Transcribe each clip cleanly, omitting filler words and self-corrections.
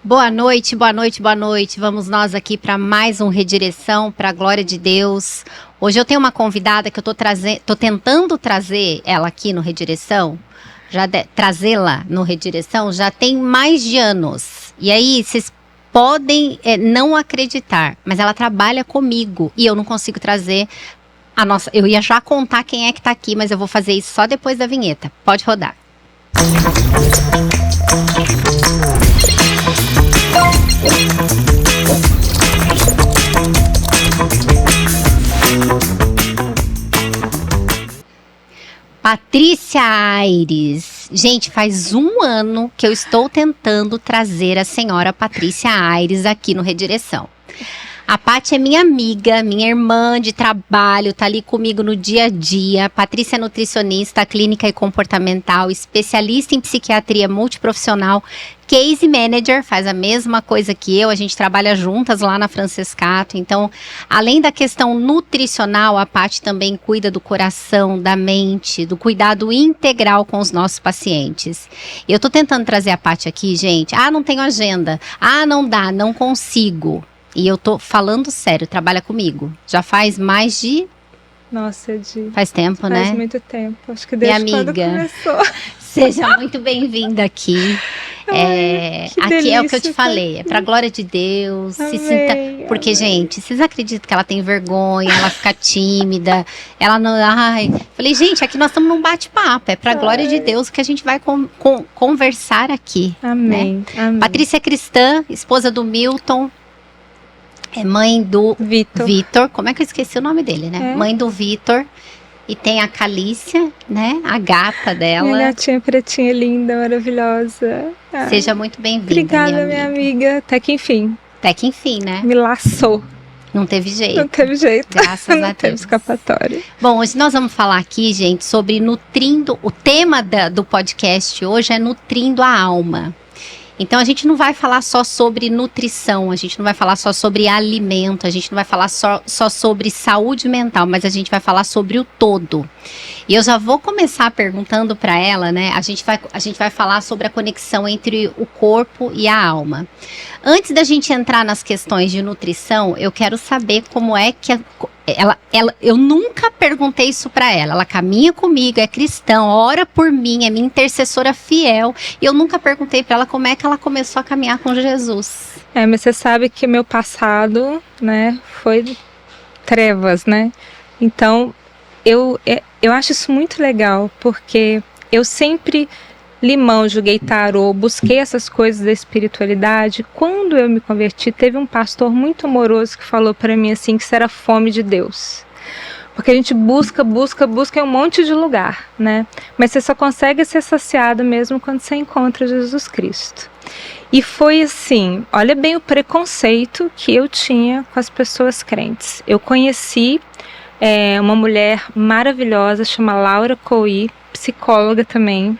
Boa noite, boa noite, boa noite. Vamos nós aqui para mais um Redireção, para a glória de Deus. Hoje eu tenho uma convidada que eu tô tentando trazer ela aqui no Redireção, trazê-la no Redireção já tem mais de anos. E aí, vocês podem não acreditar, mas ela trabalha comigo e eu não consigo trazer a nossa... Eu ia já contar quem é que tá aqui, mas eu vou fazer isso só depois da vinheta. Pode rodar. Patrícia Aires. Gente, faz um ano que eu estou tentando trazer a senhora Patrícia Aires aqui no Redireção. A Paty é minha amiga, minha irmã de trabalho, tá ali comigo no dia a dia. Patrícia é nutricionista, clínica e comportamental, especialista em psiquiatria multiprofissional, case manager, faz a mesma coisa que eu, a gente trabalha juntas lá na Francescato. Então, além da questão nutricional, a Paty também cuida do coração, da mente, do cuidado integral com os nossos pacientes. Eu tô tentando trazer a Paty aqui, gente. Não tenho agenda. Não dá, não consigo. E eu tô falando sério, trabalha comigo. Já faz mais de... Nossa, faz tempo, né? Faz muito tempo. Acho que desde quando começou. Seja muito bem-vinda aqui. Aqui delícia, é o que eu te falei, é pra glória de Deus. Amém, se sinta, porque, amém. Gente, vocês acreditam que ela tem vergonha, ela fica tímida, ela não... Falei, gente, aqui nós estamos num bate-papo, é pra glória de Deus que a gente vai conversar aqui. Amém, né? amém. Patrícia é cristã, esposa do Milton. É mãe do Vitor. Como é que eu esqueci o nome dele, né? Mãe do Vitor. E tem a Calícia, né? A gata dela. Minha gatinha pretinha, linda, maravilhosa. Seja muito bem-vinda, obrigada, minha amiga. Até que enfim. Até que enfim, né? Me laçou. Não teve jeito. Não teve jeito. Graças a Deus. Não teve escapatória. Bom, hoje nós vamos falar aqui, gente, sobre nutrindo... O tema do podcast hoje é nutrindo a alma. Então, a gente não vai falar só sobre nutrição, a gente não vai falar só sobre alimento, a gente não vai falar só sobre saúde mental, mas a gente vai falar sobre o todo. E eu já vou começar perguntando para ela, né? A gente vai falar sobre a conexão entre o corpo e a alma. Antes da gente entrar nas questões de nutrição, eu quero saber como é que eu nunca perguntei isso para ela. Ela caminha comigo, é cristã, ora por mim, é minha intercessora fiel. E eu nunca perguntei para ela como é que ela começou a caminhar com Jesus. Mas você sabe que meu passado, né, foi trevas, né? Então, eu acho isso muito legal, porque eu sempre limão, joguei tarô, busquei essas coisas da espiritualidade. Quando eu me converti, teve um pastor muito amoroso que falou para mim assim, que isso era fome de Deus. Porque a gente busca em um monte de lugar, né? Mas você só consegue ser saciado mesmo quando você encontra Jesus Cristo. E foi assim, olha bem o preconceito que eu tinha com as pessoas crentes. Eu conheci uma mulher maravilhosa, chama Laura Coí, psicóloga também.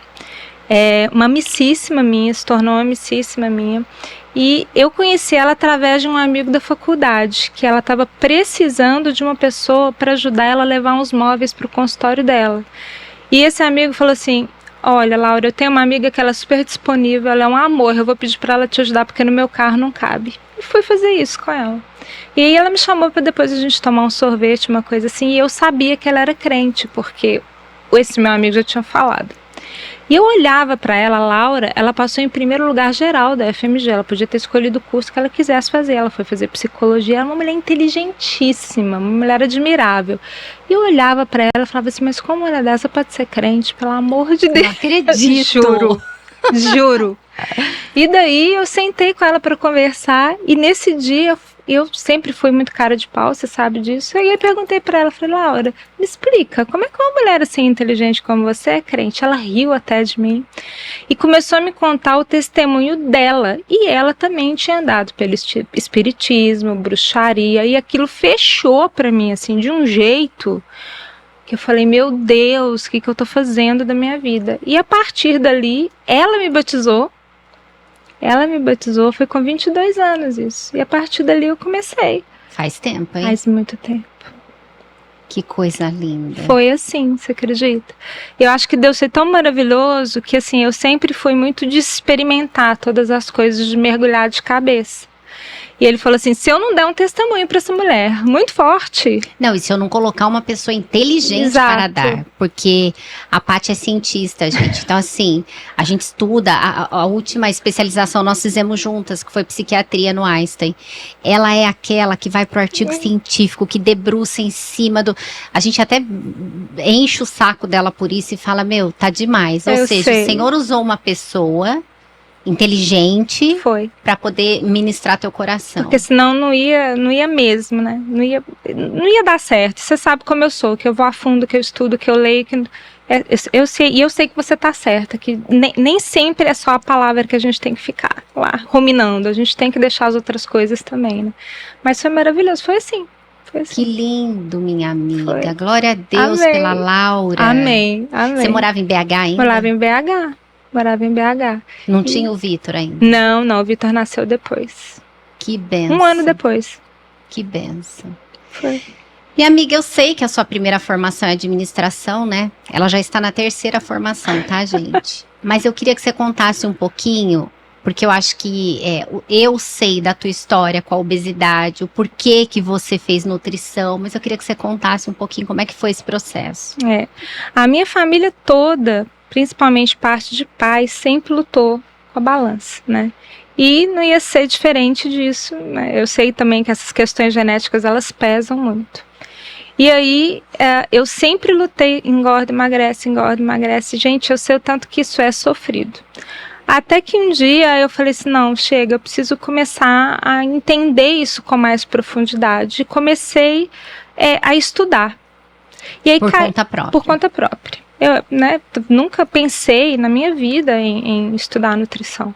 Uma amicíssima minha, se tornou uma amicíssima minha. E eu conheci ela através de um amigo da faculdade, que ela estava precisando de uma pessoa para ajudar ela a levar uns móveis para o consultório dela. E esse amigo falou assim, olha, Laura, eu tenho uma amiga que ela é super disponível, ela é um amor, eu vou pedir para ela te ajudar porque no meu carro não cabe. E fui fazer isso com ela. E aí ela me chamou para depois a gente tomar um sorvete, uma coisa assim, e eu sabia que ela era crente, porque esse meu amigo já tinha falado. E eu olhava para ela, a Laura, ela passou em primeiro lugar geral da FMG, ela podia ter escolhido o curso que ela quisesse fazer, ela foi fazer psicologia, ela é uma mulher inteligentíssima, uma mulher admirável. E eu olhava para ela e falava assim, mas como uma mulher dessa pode ser crente, pelo amor de Deus? Não acredito! Juro. E daí eu sentei com ela para conversar e nesse dia eu sempre fui muito cara de pau, você sabe disso. Aí eu perguntei para ela, falei, Laura, me explica, como é que uma mulher assim inteligente como você é crente? Ela riu até de mim e começou a me contar o testemunho dela. E ela também tinha andado pelo espiritismo, bruxaria, e aquilo fechou para mim assim de um jeito que eu falei, meu Deus, o que eu tô fazendo da minha vida? E a partir dali, ela me batizou, foi com 22 anos isso. E a partir dali eu comecei. Faz tempo, hein? Faz muito tempo. Que coisa linda. Foi assim, você acredita? Eu acho que Deus foi tão maravilhoso que assim, eu sempre fui muito de experimentar todas as coisas, de mergulhar de cabeça. E ele falou assim, se eu não der um testemunho para essa mulher muito forte... Não, e se eu não colocar uma pessoa inteligente Exato. para dar? Porque a Paty é cientista, gente. Então, assim, a gente estuda, a última especialização nós fizemos juntas, que foi psiquiatria no Einstein. Ela é aquela que vai pro artigo científico, que debruça em cima do... A gente até enche o saco dela por isso e fala, meu, tá demais. Ou seja, o Senhor usou uma pessoa... inteligente para poder ministrar teu coração. Porque senão não ia mesmo, né? Não ia dar certo. Você sabe como eu sou, que eu vou a fundo, que eu estudo, que eu leio, que eu sei que você tá certa, que nem sempre é só a palavra que a gente tem que ficar lá ruminando, a gente tem que deixar as outras coisas também, né? Mas foi maravilhoso, foi assim. Que lindo, minha amiga. Glória a Deus. Amém. Pela Laura. Amém. Você morava em BH ainda? Morava em BH. Não tinha o Vitor ainda? Não, o Vitor nasceu depois. Que benção. 1 ano depois. Que benção. Foi. Minha amiga, eu sei que a sua primeira formação é administração, né? Ela já está na 3ª formação, tá, gente? Mas eu queria que você contasse um pouquinho, porque eu acho que eu sei da tua história com a obesidade, o porquê que você fez nutrição, mas eu queria que você contasse um pouquinho como é que foi esse processo. A minha família toda, principalmente parte de pai, sempre lutou com a balança, né? E não ia ser diferente disso, né? Eu sei também que essas questões genéticas, elas pesam muito. E aí, eu sempre lutei, engorda, emagrece. Gente, eu sei o tanto que isso é sofrido. Até que um dia eu falei assim, não, chega, eu preciso começar a entender isso com mais profundidade. E comecei a estudar. E aí, conta própria. Por conta própria. Eu, nunca pensei na minha vida em estudar nutrição.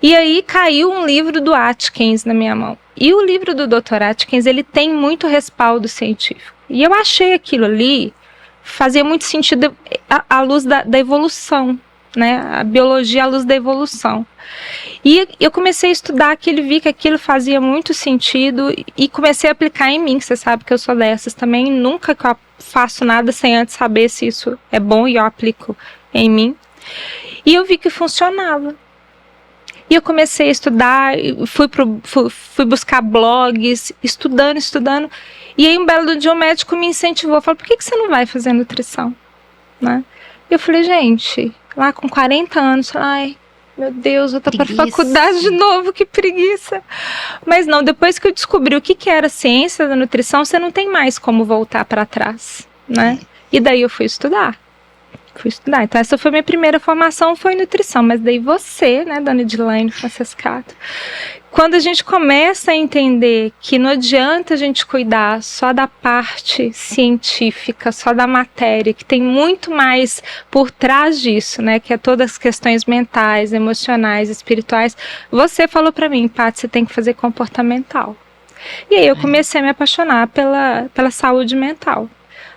E aí caiu um livro do Atkins na minha mão. E o livro do Dr. Atkins, ele tem muito respaldo científico. E eu achei aquilo ali, fazia muito sentido à luz da evolução, né? A biologia à luz da evolução. E eu comecei a estudar aquilo, vi que aquilo fazia muito sentido e comecei a aplicar em mim, que você sabe que eu sou dessas também, nunca que eu faço nada sem antes saber se isso é bom e eu aplico em mim. E eu vi que funcionava. E eu comecei a estudar, fui buscar blogs, estudando. E aí um belo dia o médico me incentivou, falou, por que você não vai fazer nutrição? Né? E eu falei, gente, lá com 40 anos, ai, meu Deus, vou estar para a faculdade de novo, que preguiça. Mas não, depois que eu descobri o que era a ciência da nutrição, você não tem mais como voltar para trás, né? E daí eu fui estudar. Então essa foi minha primeira formação, foi nutrição. Mas daí você, né, dona Edilane Francescato, quando a gente começa a entender que não adianta a gente cuidar só da parte científica, só da matéria, que tem muito mais por trás disso, né, que é todas as questões mentais, emocionais, espirituais. Você falou pra mim, Paty, você tem que fazer comportamental. E aí eu comecei a me apaixonar pela saúde mental.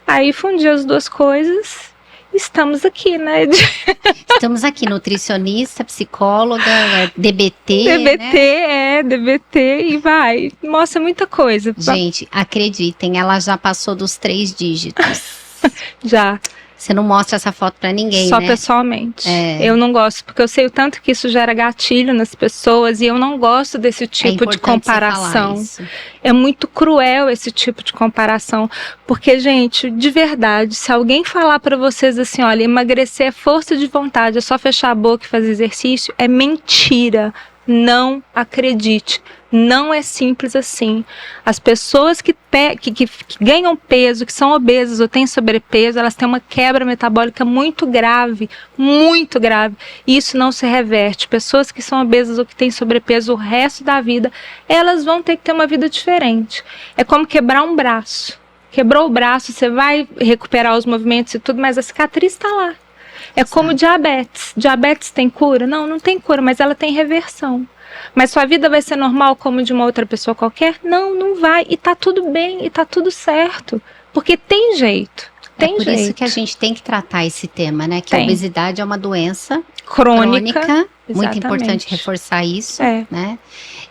Aí fundi as duas coisas. Estamos aqui, né? Estamos aqui, nutricionista, psicóloga, DBT, né? DBT e vai. Mostra muita coisa. Gente, acreditem, ela já passou dos 3 dígitos. Já. Você não mostra essa foto pra ninguém, só né? Pessoalmente. Eu não gosto, porque eu sei o tanto que isso gera gatilho nas pessoas e eu não gosto desse tipo de comparação. É muito cruel esse tipo de comparação, porque, gente, de verdade, se alguém falar pra vocês assim, olha, emagrecer é força de vontade, é só fechar a boca e fazer exercício, é mentira. Não acredite, não é simples assim. As pessoas que ganham peso, que são obesas ou têm sobrepeso, elas têm uma quebra metabólica muito grave, e isso não se reverte. Pessoas que são obesas ou que têm sobrepeso o resto da vida, elas vão ter que ter uma vida diferente. É como quebrar um braço. Quebrou o braço, você vai recuperar os movimentos e tudo, mas a cicatriz está lá. É como diabetes. Diabetes tem cura? Não, não tem cura, mas ela tem reversão. Mas sua vida vai ser normal como de uma outra pessoa qualquer? Não, não vai. E tá tudo bem, e tá tudo certo. Porque tem jeito. Tem por jeito. Isso que a gente tem que tratar esse tema, né? Que a obesidade é uma doença crônica. Muito importante reforçar isso, né?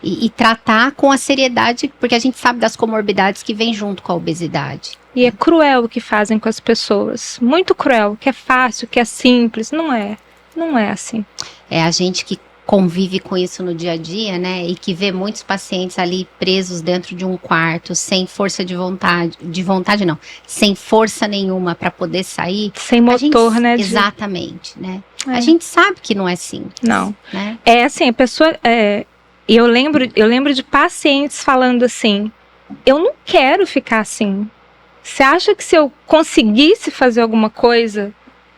E tratar com a seriedade, porque a gente sabe das comorbidades que vêm junto com a obesidade. E é cruel o que fazem com as pessoas. Muito cruel, que é fácil, que é simples. Não é. Não é assim. É a gente que convive com isso no dia a dia, né? E que vê muitos pacientes ali presos dentro de um quarto, sem força de vontade não, sem força nenhuma para poder sair. Sem motor, né? Exatamente, né? A gente sabe que não é simples. Não. Né? É assim, a pessoa... eu lembro de pacientes falando assim, eu não quero ficar assim. Você acha que se eu conseguisse fazer alguma coisa,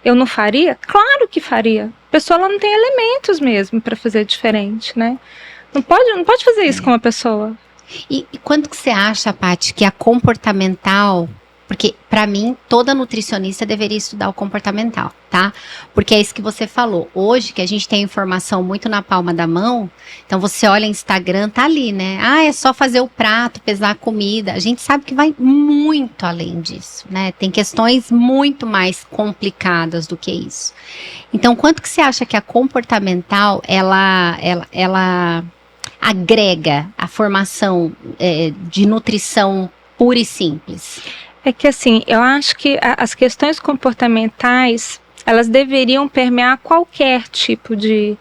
eu não faria? Claro que faria. A pessoa ela não tem elementos mesmo para fazer diferente, né? Não pode fazer isso com uma pessoa. E quanto que você acha, Paty, que a comportamental... Porque, para mim, toda nutricionista deveria estudar o comportamental, tá? Porque é isso que você falou. Hoje, que a gente tem informação muito na palma da mão, então você olha Instagram, tá ali, né? Ah, é só fazer o prato, pesar a comida. A gente sabe que vai muito além disso, né? Tem questões muito mais complicadas do que isso. Então, quanto que você acha que a comportamental, ela agrega a formação de nutrição pura e simples? É que assim, eu acho que as questões comportamentais, elas deveriam permear qualquer tipo de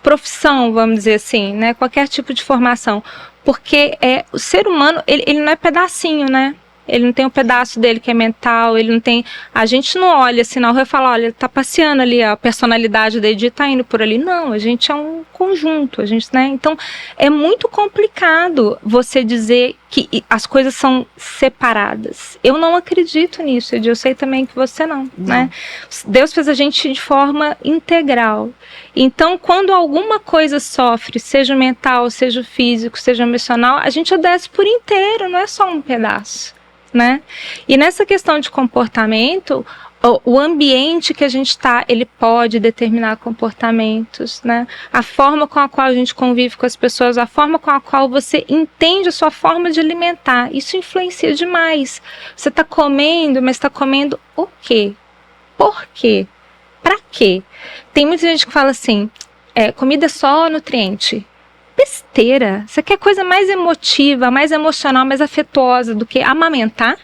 profissão, vamos dizer assim, né? Qualquer tipo de formação. Porque o ser humano, ele não é pedacinho, né? Ele não tem um pedaço dele que é mental, ele não tem... A gente não olha assim na rua e fala, olha, tá passeando ali, a personalidade dele tá indo por ali. Não, a gente é um conjunto, a gente, né? Então, é muito complicado você dizer que as coisas são separadas. Eu não acredito nisso, eu sei também que você não, né? Deus fez a gente de forma integral. Então, quando alguma coisa sofre, seja mental, seja físico, seja emocional, a gente obedece por inteiro, não é só um pedaço. Né? E nessa questão de comportamento, o ambiente que a gente está, ele pode determinar comportamentos, né? A forma com a qual a gente convive com as pessoas, a forma com a qual você entende a sua forma de alimentar, isso influencia demais. Você está comendo, mas está comendo o quê? Por quê? Para quê? Tem muita gente que fala assim, comida é só nutriente. Besteira. Você quer coisa mais emotiva, mais emocional, mais afetuosa do que amamentar?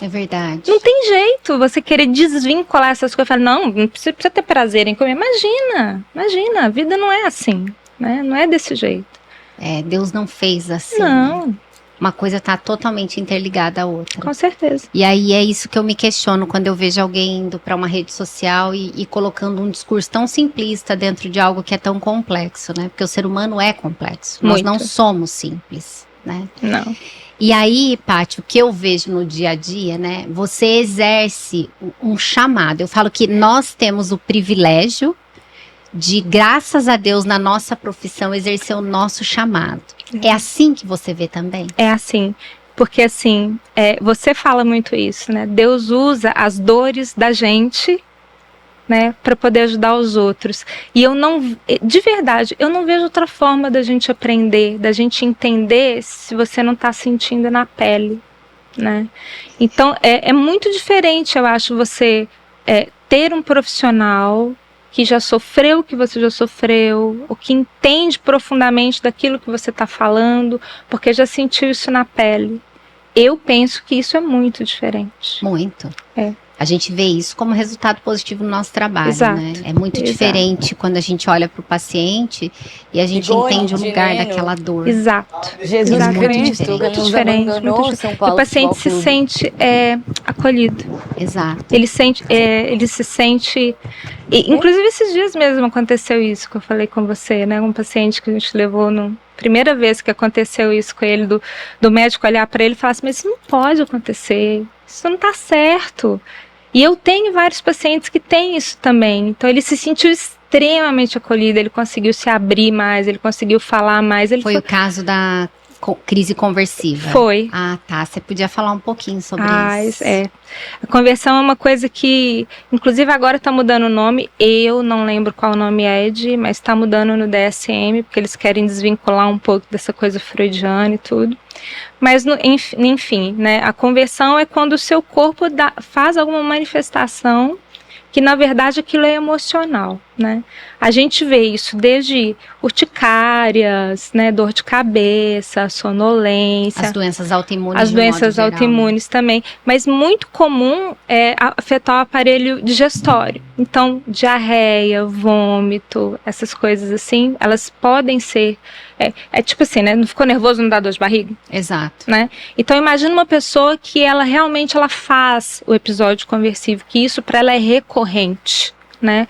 É verdade. Não tem jeito você querer desvincular essas coisas. Falar, não precisa ter prazer em comer. Imagina, a vida não é assim, né? Não é desse jeito. Deus não fez assim. Não. Né? Uma coisa está totalmente interligada à outra. Com certeza. E aí é isso que eu me questiono quando eu vejo alguém indo para uma rede social e colocando um discurso tão simplista dentro de algo que é tão complexo, né? Porque o ser humano é complexo. Nós não somos simples, né? Não. E aí, Paty, o que eu vejo no dia a dia, né? Você exerce um chamado. Eu falo que nós temos o privilégio de, graças a Deus, na nossa profissão, exercer o nosso chamado. É assim que você vê também? É assim, porque assim, você fala muito isso, né? Deus usa as dores da gente, né, para poder ajudar os outros. E eu não, de verdade, eu não vejo outra forma da gente aprender, da gente entender se você não está sentindo na pele, né? Então, é muito diferente, eu acho, você ter um profissional que já sofreu o que você já sofreu, ou que entende profundamente daquilo que você está falando, porque já sentiu isso na pele. Eu penso que isso é muito diferente. Muito. A gente vê isso como resultado positivo no nosso trabalho, né? É muito diferente quando a gente olha para o paciente e a gente entende o lugar daquela dor. Exato. Jesus Cristo, muito diferente. O paciente se sente acolhido. Exato. Ele se sente... Inclusive, esses dias mesmo aconteceu isso que eu falei com você, né? Um paciente que a gente levou primeira vez que aconteceu isso com ele, do médico olhar para ele e falar assim, mas isso não pode acontecer, isso não está certo. E eu tenho vários pacientes que têm isso também. Então ele se sentiu extremamente acolhido, ele conseguiu se abrir mais, ele conseguiu falar mais. Foi o caso da crise conversiva. Foi. Ah, tá. Você podia falar um pouquinho sobre isso. A conversão é uma coisa que, inclusive agora está mudando o nome, eu não lembro qual o nome mas está mudando no DSM, porque eles querem desvincular um pouco dessa coisa freudiana e tudo. Mas, enfim, né, a conversão é quando o seu corpo faz alguma manifestação que, na verdade, aquilo é emocional. né? A gente vê isso desde urticárias, né, dor de cabeça, sonolência. As doenças autoimunes. As doenças autoimunes também. Mas muito comum é afetar o aparelho digestório. Então, diarreia, vômito, essas coisas assim, elas podem ser... É tipo assim, né? Não ficou nervoso, não dá dor de barriga? Exato. Né? Então, imagina uma pessoa que ela realmente faz o episódio conversivo, que isso para ela é recorrente, né?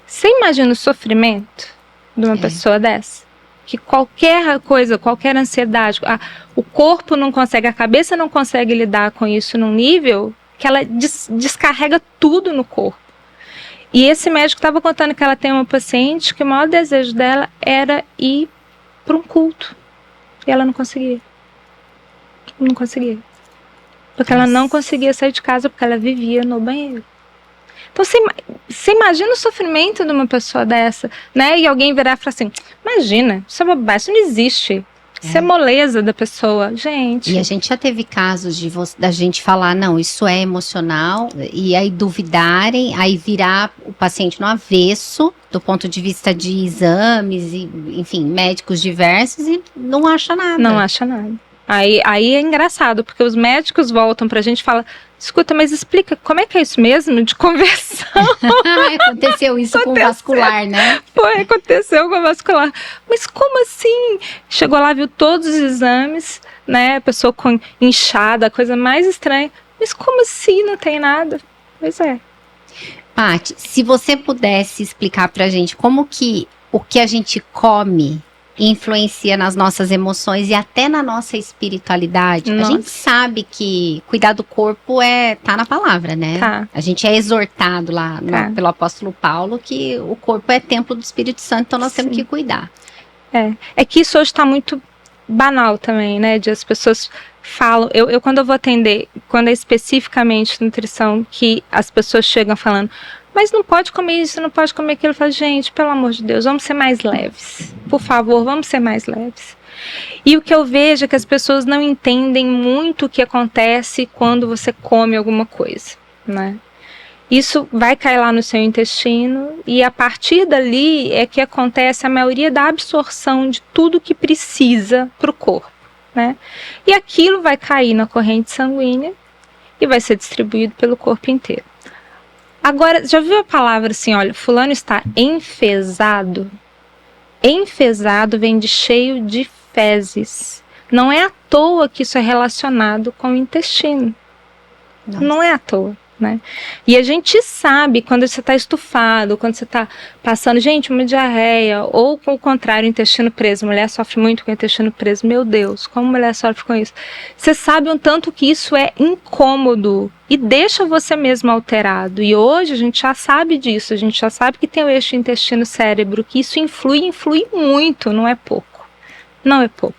Você imagina o sofrimento de uma pessoa dessa? Que qualquer coisa, qualquer ansiedade, o corpo não consegue, a cabeça não consegue lidar com isso num nível que ela descarrega tudo no corpo. E esse médico estava contando que ela tem uma paciente que o maior desejo dela era ir para um culto. E ela não conseguia. Não conseguia. Porque ela não conseguia sair de casa porque ela vivia no banheiro. Então, você imagina o sofrimento de uma pessoa dessa, né? E alguém virar e falar assim, imagina, isso é bobagem, isso não existe. Isso é moleza da pessoa. Gente... E a gente já teve casos da gente falar, não, isso é emocional, e aí duvidarem, aí virar o paciente no avesso, do ponto de vista de exames, e, enfim, médicos diversos, e não acha nada. Não acha nada. Aí é engraçado, porque os médicos voltam pra gente e falam, escuta, mas explica, como é que é isso mesmo de conversão? Aconteceu isso com o vascular, né? Aconteceu com o vascular. Mas como assim? Chegou lá, viu todos os exames, né? A pessoa com inchada, a coisa mais estranha. Mas como assim não tem nada? Pois é. Paty, se você pudesse explicar pra gente como que o que a gente come influencia nas nossas emoções e até na nossa espiritualidade. Nossa. A gente sabe que cuidar do corpo tá na palavra, né? Tá. A gente é exortado lá pelo apóstolo Paulo que o corpo é templo do Espírito Santo, então nós temos que cuidar. É que isso hoje está muito banal também, né? De as pessoas falam... Eu quando eu vou atender, quando é especificamente nutrição, que as pessoas chegam falando... Mas não pode comer isso, não pode comer aquilo. Eu falo, gente, pelo amor de Deus, vamos ser mais leves. Por favor, vamos ser mais leves. E o que eu vejo é que as pessoas não entendem muito o que acontece quando você come alguma coisa, né? Isso vai cair lá no seu intestino e a partir dali é que acontece a maioria da absorção de tudo que precisa para o corpo, né? E aquilo vai cair na corrente sanguínea e vai ser distribuído pelo corpo inteiro. Agora, já viu a palavra assim, olha, fulano está enfesado? Enfesado vem de cheio de fezes. Não é à toa que isso é relacionado com o intestino. Nossa. Não é à toa, né? E a gente sabe quando você está estufado, quando você está passando, gente, uma diarreia, ou com o contrário, intestino preso. Mulher sofre muito com o intestino preso. Meu Deus, como mulher sofre com isso? Você sabe um tanto que isso é incômodo e deixa você mesmo alterado. E hoje a gente já sabe disso, a gente já sabe que tem o eixo intestino-cérebro, que isso influi muito, não é pouco. Não é pouco.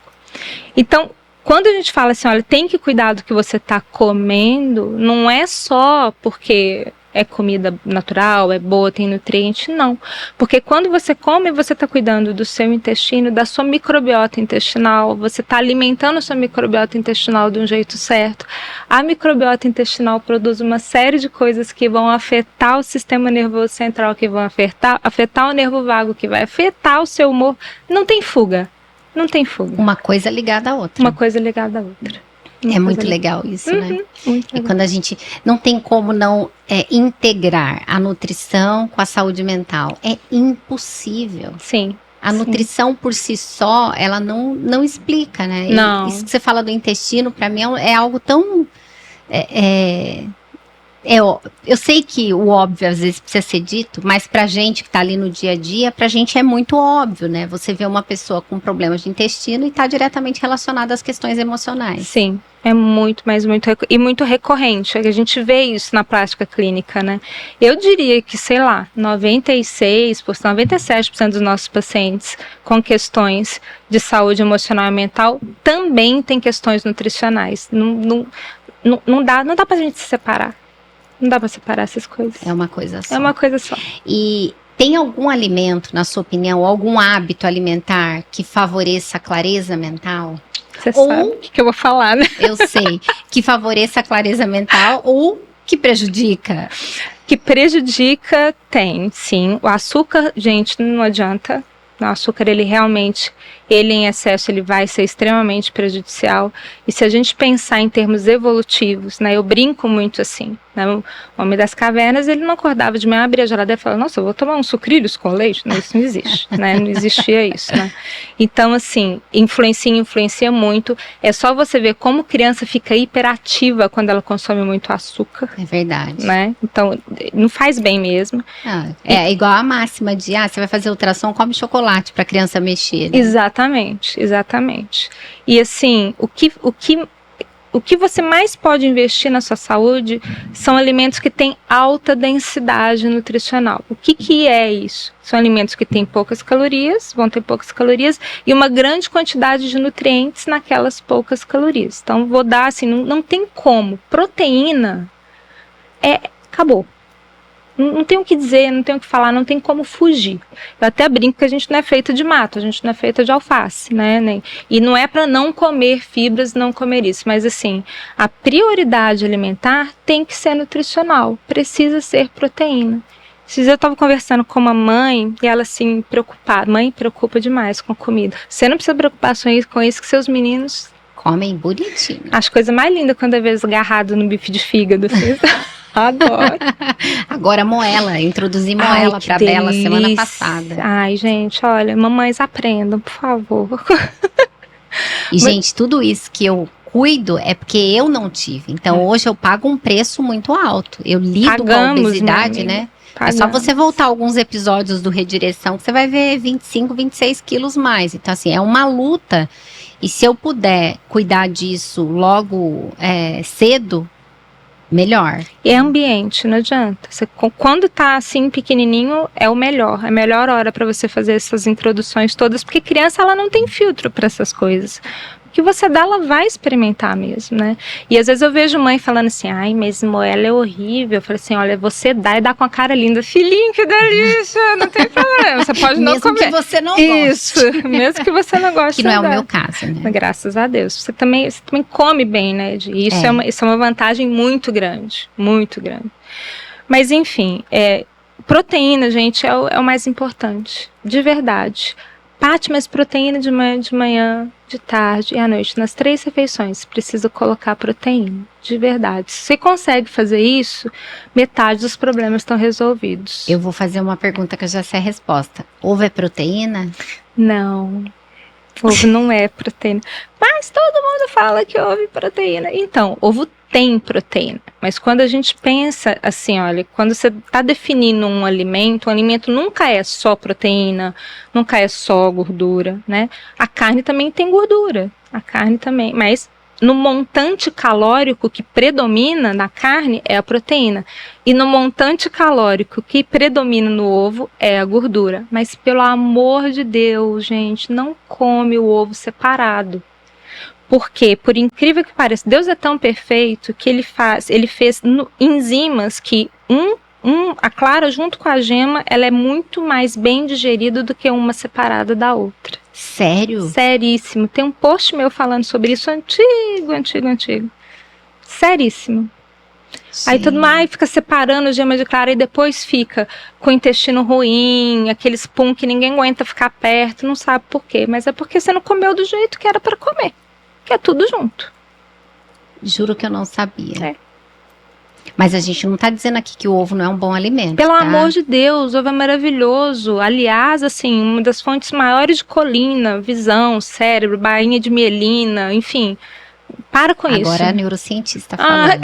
Então, quando a gente fala assim, olha, tem que cuidar do que você está comendo, não é só porque é comida natural, é boa, tem nutriente, não. Porque quando você come, você está cuidando do seu intestino, da sua microbiota intestinal, você está alimentando a sua microbiota intestinal de um jeito certo. A microbiota intestinal produz uma série de coisas que vão afetar o sistema nervoso central, que vão afetar o nervo vago, que vai afetar o seu humor. Não tem fuga. Não tem fuga. Uma coisa ligada à outra. Uma coisa ligada à outra. É muito legal isso, né? Muito legal. E quando a gente não tem como não integrar a nutrição com a saúde mental. É impossível. Sim. A nutrição por si só, ela não explica, né? Não. Isso que você fala do intestino, para mim é algo tão... eu sei que o óbvio às vezes precisa ser dito, mas pra gente que tá ali no dia a dia, pra gente é muito óbvio, né? Você vê uma pessoa com problemas de intestino e tá diretamente relacionada às questões emocionais. Sim, é muito recorrente. A gente vê isso na prática clínica, né? Eu diria que, sei lá, 96%, 97% dos nossos pacientes com questões de saúde emocional e mental também tem questões nutricionais. Não dá pra gente se separar. Não dá pra separar essas coisas. É uma coisa só. É uma coisa só. E tem algum alimento, na sua opinião, algum hábito alimentar que favoreça a clareza mental? Você sabe o que eu vou falar, né? Eu sei. Que favoreça a clareza mental ou que prejudica? Que prejudica, tem, sim. O açúcar, gente, não adianta. O açúcar, ele realmente, ele em excesso, ele vai ser extremamente prejudicial. E se a gente pensar em termos evolutivos, né, eu brinco muito assim, né, o homem das cavernas, ele não acordava de manhã, abria a geladeira e falava, nossa, eu vou tomar um sucrilhos com leite? Não, isso não existe, né, não existia isso, né. Então, assim, influencia muito. É só você ver como criança fica hiperativa quando ela consome muito açúcar. É verdade. Né? Então, não faz bem mesmo. É igual a máxima de, você vai fazer ultrassom, come chocolate para criança mexer. Né? Exatamente, exatamente. E assim, o que você mais pode investir na sua saúde são alimentos que têm alta densidade nutricional. O que é isso? São alimentos que têm poucas calorias, vão ter poucas calorias e uma grande quantidade de nutrientes naquelas poucas calorias. Então, vou dar assim, não tem como. Proteína acabou. Não tem o que dizer, não tem o que falar, não tem como fugir. Eu até brinco que a gente não é feita de mato, a gente não é feita de alface, né? E não é para não comer fibras, não comer isso, mas assim, a prioridade alimentar tem que ser nutricional, precisa ser proteína. Esses dias eu estava conversando com uma mãe e ela assim, preocupada, mãe preocupa demais com comida. Você não precisa preocupar com isso que seus meninos comem bonitinho. Acho coisa mais linda quando é vezes agarrado no bife de fígado, assim. Adoro. Agora moela, introduzi moela para Bela semana passada. Ai, gente, olha, mamães aprendam, por favor. E, gente, tudo isso que eu cuido é porque eu não tive. Então, hoje eu pago um preço muito alto. Eu lido com a obesidade, né? Pagamos. É só você voltar alguns episódios do Redireção que você vai ver 25, 26 quilos mais. Então, assim, é uma luta. E se eu puder cuidar disso logo cedo, melhor. E é ambiente, não adianta. Quando tá assim pequenininho, é a melhor hora para você fazer essas introduções todas, porque criança ela não tem filtro para essas coisas. O que você dá, ela vai experimentar mesmo, né? E às vezes eu vejo mãe falando assim, ai, mas moela é horrível. Eu falei assim, olha, você dá e dá com a cara linda. Filhinho, que delícia, não tem problema. Você pode não comer. Mesmo que você não goste. Isso, mesmo que você não goste. Que não é o meu caso, né? Graças a Deus. Você também come bem, né? Isso é uma vantagem muito grande, muito grande. Mas enfim, proteína, gente, é o mais importante, de verdade. Paty, mas proteína de manhã, de tarde e à noite. Nas 3 refeições, precisa colocar proteína, de verdade. Se você consegue fazer isso, metade dos problemas estão resolvidos. Eu vou fazer uma pergunta que eu já sei a resposta. Ovo é proteína? Não, ovo não é proteína. Mas todo mundo fala que ovo é proteína. Então, ovo tem proteína. Mas quando a gente pensa assim, olha, quando você está definindo um alimento nunca é só proteína, nunca é só gordura, né? A carne também tem gordura, a carne também, mas no montante calórico que predomina na carne é a proteína. E no montante calórico que predomina no ovo é a gordura. Mas pelo amor de Deus, gente, não come o ovo separado. Porque, por incrível que pareça, Deus é tão perfeito que ele fez enzimas que a clara junto com a gema, ela é muito mais bem digerida do que uma separada da outra. Sério? Seríssimo. Tem um post meu falando sobre isso antigo. Seríssimo. Sim. Aí todo mundo fica separando gema de clara e depois fica com o intestino ruim, aqueles pum que ninguém aguenta ficar perto, não sabe por quê. Mas é porque você não comeu do jeito que era para comer. Que é tudo junto. Juro que eu não sabia. Mas a gente não tá dizendo aqui que o ovo não é um bom alimento. Pelo amor de Deus, o ovo é maravilhoso. Aliás, assim, uma das fontes maiores de colina, visão, cérebro, bainha de mielina, enfim. Para com isso. Agora é a neurocientista falando.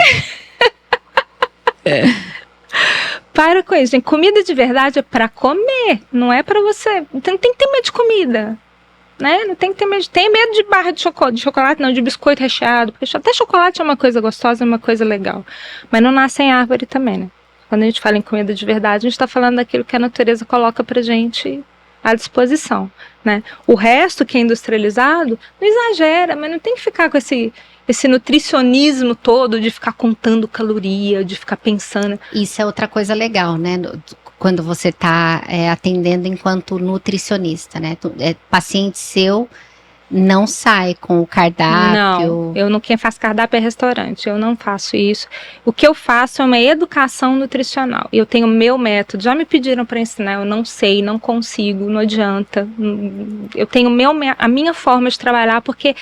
Para com isso, gente. Comida de verdade é para comer, não é para você. Então, não tem que ter medo de comida. Né? Não tem que ter medo. Tem medo de barra de chocolate, não, de biscoito recheado. Porque até chocolate é uma coisa gostosa, é uma coisa legal. Mas não nasce em árvore também, né? Quando a gente fala em comida de verdade, a gente está falando daquilo que a natureza coloca pra gente à disposição, né? O resto que é industrializado, não exagera, mas não tem que ficar com esse nutricionismo todo de ficar contando caloria, de ficar pensando. Isso é outra coisa legal, né? Quando você está atendendo enquanto nutricionista, né? Paciente seu não sai com o cardápio? Não, eu não, quem faz cardápio é restaurante, eu não faço isso. O que eu faço é uma educação nutricional. Eu tenho meu método, já me pediram para ensinar, eu não sei, não consigo, não adianta. Eu tenho a minha forma de trabalhar, porque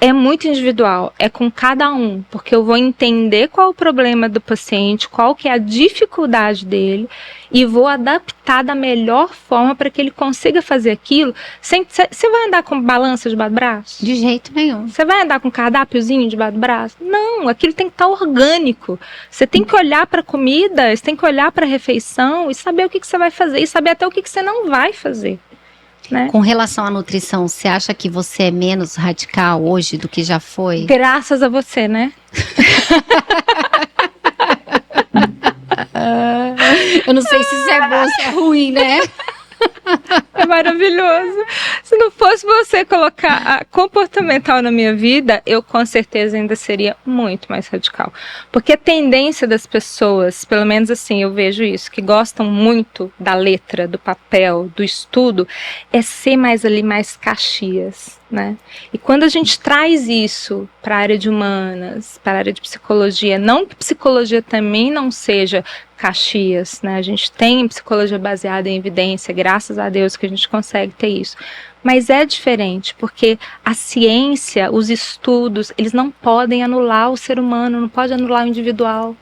é muito individual, é com cada um, porque eu vou entender qual é o problema do paciente, qual que é a dificuldade dele e vou adaptar da melhor forma para que ele consiga fazer aquilo. Você vai andar com balança debaixo do braço? De jeito nenhum. Você vai andar com cardápiozinho debaixo do braço? Não, aquilo tem que estar orgânico. Você tem que olhar para a comida, você tem que olhar para a refeição e saber o que você vai fazer e saber até o que você não vai fazer. Né? Com relação à nutrição, você acha que você é menos radical hoje do que já foi? Graças a você, né? Eu não sei se isso é bom ou se é ruim, né? É maravilhoso. Se não fosse você colocar a comportamental na minha vida, eu com certeza ainda seria muito mais radical. Porque a tendência das pessoas, pelo menos assim, eu vejo isso, que gostam muito da letra, do papel, do estudo, é ser mais ali, mais Caxias, né? E quando a gente traz isso para a área de humanas, para a área de psicologia, não que psicologia também não seja Caxias, né? A gente tem psicologia baseada em evidência, graças a Deus que a gente consegue ter isso. Mas é diferente, porque a ciência, os estudos, eles não podem anular o ser humano, não pode anular o individual.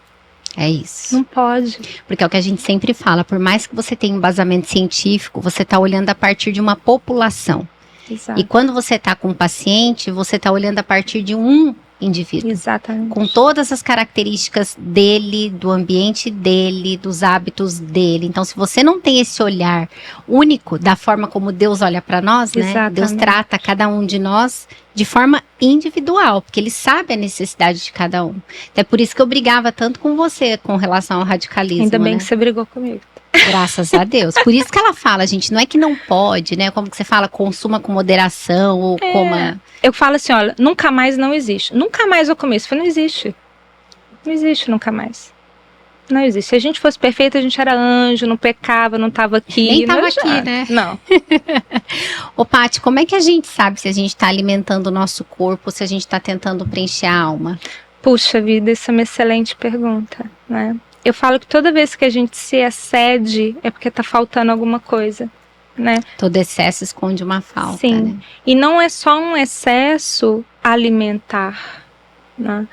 É isso. Não pode. Porque é o que a gente sempre fala, por mais que você tenha um embasamento científico, você está olhando a partir de uma população. Exato. E quando você está com um paciente, você está olhando a partir de um indivíduo. Exatamente. Com todas as características dele, do ambiente dele, dos hábitos dele. Então, se você não tem esse olhar único da forma como Deus olha para nós, né? Exatamente. Deus trata cada um de nós de forma individual, porque Ele sabe a necessidade de cada um. Então, é por isso que eu brigava tanto com você com relação ao radicalismo. Ainda bem, né? que você brigou comigo. Graças a Deus. Por isso que ela fala, gente, não é que não pode, né? Como que você fala, consuma com moderação ou coma. Eu falo assim, olha, nunca mais não existe. Nunca mais eu comer. Isso não existe. Não existe nunca mais. Não existe. Se a gente fosse perfeito, a gente era anjo, não pecava, não estava aqui. Nem estava não aqui, né? Não. Ô, Paty, como é que a gente sabe se a gente está alimentando o nosso corpo, se a gente está tentando preencher a alma? Puxa vida, isso é uma excelente pergunta, né? Eu falo que toda vez que a gente se excede, é porque está faltando alguma coisa, né? Todo excesso esconde uma falta, Sim. né? E não é só um excesso alimentar, né?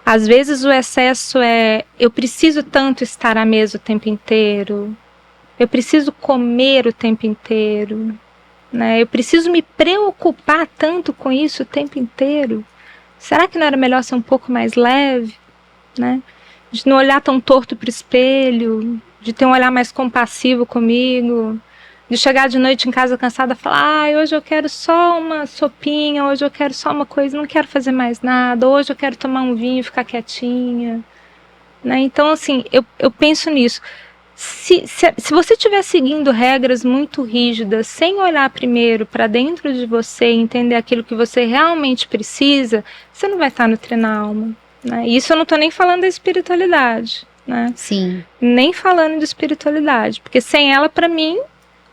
Às vezes o excesso é, eu preciso tanto estar à mesa o tempo inteiro, eu preciso comer o tempo inteiro, né? Eu preciso me preocupar tanto com isso o tempo inteiro. Será que não era melhor ser um pouco mais leve, né? De não olhar tão torto para o espelho, de ter um olhar mais compassivo comigo, de chegar de noite em casa cansada e falar, hoje eu quero só uma sopinha, hoje eu quero só uma coisa, não quero fazer mais nada, hoje eu quero tomar um vinho e ficar quietinha, né? Então, assim, eu penso nisso. Se você estiver seguindo regras muito rígidas, sem olhar primeiro para dentro de você e entender aquilo que você realmente precisa, você não vai estar nutrindo a alma. Né? E isso eu não estou nem falando da espiritualidade, né? Sim. Nem falando de espiritualidade, porque sem ela, para mim,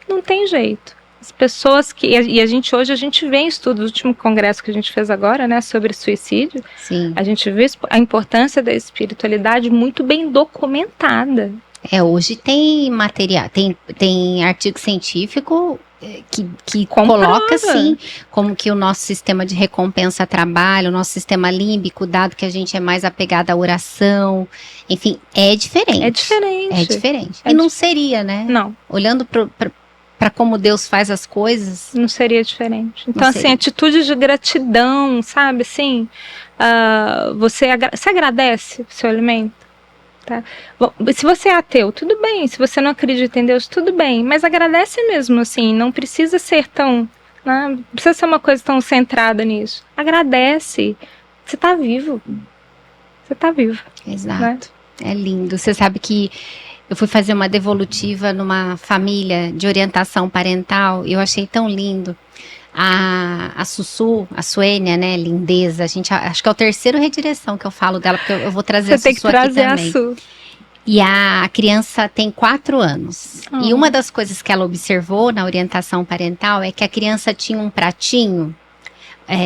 não tem jeito. As pessoas que... E a gente hoje, a gente vê em estudos, o último congresso que a gente fez agora, né, sobre suicídio, Sim. a gente vê a importância da espiritualidade muito bem documentada. Hoje tem material, tem artigo científico que coloca, assim, como que o nosso sistema de recompensa trabalha, o nosso sistema límbico, dado que a gente é mais apegado à oração, enfim, é diferente. É diferente. É diferente. E não seria, né? Não. Olhando para como Deus faz as coisas. Não seria diferente. Então, assim, atitudes de gratidão, sabe, assim, você agradece o seu alimento. Tá? Bom, se você é ateu, tudo bem. Se você não acredita em Deus, tudo bem. Mas agradece mesmo, assim. Não precisa ser tão... Né? Não precisa ser uma coisa tão centrada nisso. Agradece. Você tá vivo. Você tá vivo. Exato. Né? É lindo. Você sabe que eu fui fazer uma devolutiva numa família de orientação parental e eu achei tão lindo. A Sussu, a Suênia, né, lindeza, acho que é o terceiro redireção que eu falo dela, porque eu vou trazer Você a Sussu aqui também. Você tem que trazer a Su. E a criança tem 4 anos. Oh. E uma das coisas que ela observou na orientação parental é que a criança tinha um pratinho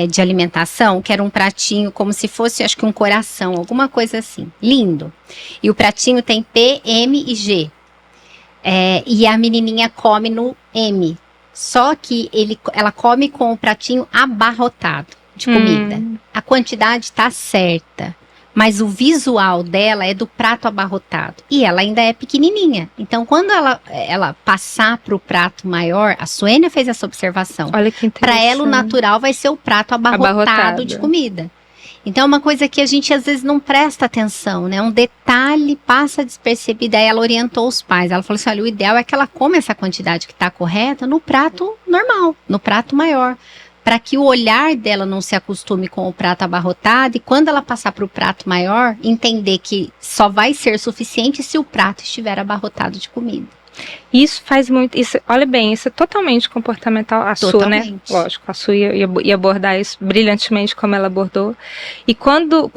de alimentação, que era um pratinho como se fosse, acho que um coração, alguma coisa assim. Lindo. E o pratinho tem P, M e G. E a menininha come no M. Só que ela come com o pratinho abarrotado de comida. A quantidade tá certa. Mas o visual dela é do prato abarrotado. E ela ainda é pequenininha. Então, quando ela passar para o prato maior, a Suênia fez essa observação. Olha que interessante. Para ela, o natural vai ser o prato abarrotado de comida. Então, é uma coisa que a gente, às vezes, não presta atenção, né? Um detalhe passa despercebido. Aí ela orientou os pais. Ela falou assim, olha, o ideal é que ela coma essa quantidade que está correta no prato normal, no prato maior. Para que o olhar dela não se acostume com o prato abarrotado e quando ela passar para o prato maior, entender que só vai ser suficiente se o prato estiver abarrotado de comida. Isso faz muito, olha bem, isso é totalmente comportamental, a sua, né? Lógico, a sua ia abordar isso brilhantemente como ela abordou. E quando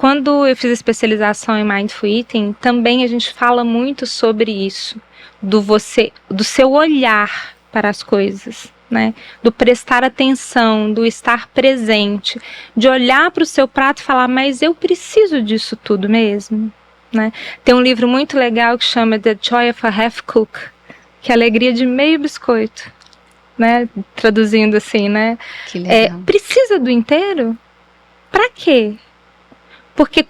eu fiz a especialização em Mindful Eating, também a gente fala muito sobre isso, do seu olhar para as coisas. Né, do prestar atenção, do estar presente, de olhar para o seu prato e falar, mas eu preciso disso tudo mesmo, né? Tem um livro muito legal que chama The Joy of a Half Cook, que é a alegria de meio biscoito, né? Traduzindo assim, né? Que legal. Precisa do inteiro? Para quê? Porque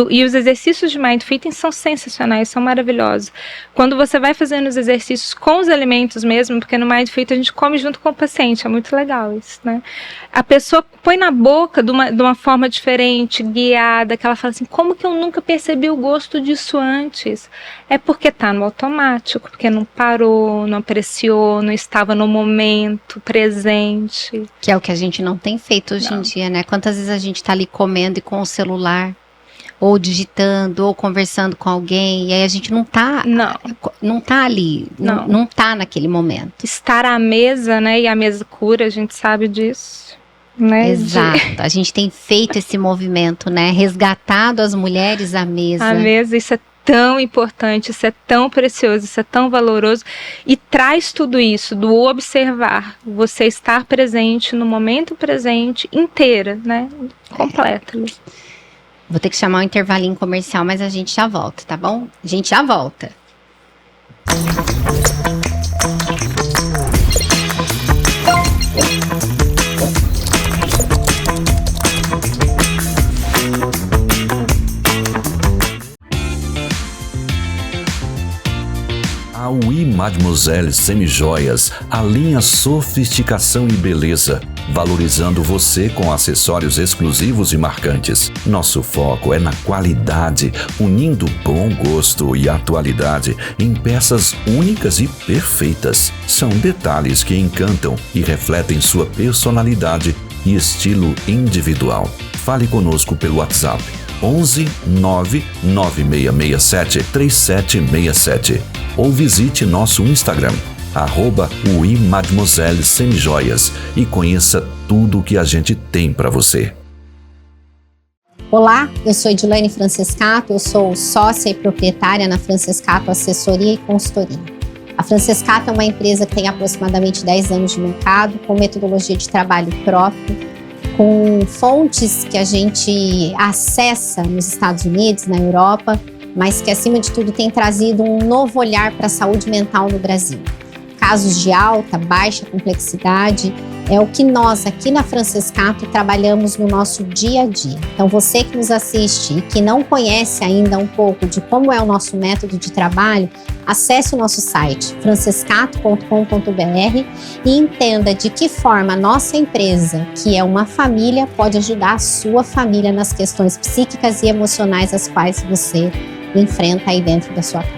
e os exercícios de Mindful Eating são sensacionais, são maravilhosos. Quando você vai fazendo os exercícios com os alimentos mesmo, porque no Mindful Eating a gente come junto com o paciente, é muito legal isso, né? A pessoa põe na boca de uma forma diferente, guiada, que ela fala assim, como que eu nunca percebi o gosto disso antes? É porque tá no automático, porque não parou, não apreciou, não estava no momento presente. Que é o que a gente não tem feito hoje em dia, né? Quantas vezes a gente tá ali comendo e com o celular, ou digitando, ou conversando com alguém, e aí a gente não tá ali, não tá naquele momento. Estar à mesa, né, e a mesa cura, a gente sabe disso, né? Exato, a gente tem feito esse movimento, né, resgatado as mulheres à mesa. À mesa, isso é tão importante, isso é tão precioso, isso é tão valoroso, e traz tudo isso do observar, você estar presente no momento presente inteira, né, completa. Vou ter que chamar um intervalinho comercial, mas a gente já volta, tá bom? A gente já volta. A Oui Mademoiselle Semijoias alinha sofisticação e beleza, valorizando você com acessórios exclusivos e marcantes. Nosso foco é na qualidade, unindo bom gosto e atualidade em peças únicas e perfeitas. São detalhes que encantam e refletem sua personalidade e estilo individual. Fale conosco pelo WhatsApp 11 99667 3767 ou visite nosso Instagram @Oui Mademoiselle Semijoias e conheça tudo o que a gente tem para você. Olá, eu sou Edilene Francescato, eu sou sócia e proprietária na Francescato Assessoria e Consultoria. A Francescato é uma empresa que tem aproximadamente 10 anos de mercado, com metodologia de trabalho próprio, com fontes que a gente acessa nos Estados Unidos, na Europa, mas que, acima de tudo, tem trazido um novo olhar para a saúde mental no Brasil. Casos de alta, baixa complexidade, é o que nós aqui na Francescato trabalhamos no nosso dia a dia. Então, você que nos assiste e que não conhece ainda um pouco de como é o nosso método de trabalho, acesse o nosso site francescato.com.br e entenda de que forma a nossa empresa, que é uma família, pode ajudar a sua família nas questões psíquicas e emocionais as quais você enfrenta aí dentro da sua casa.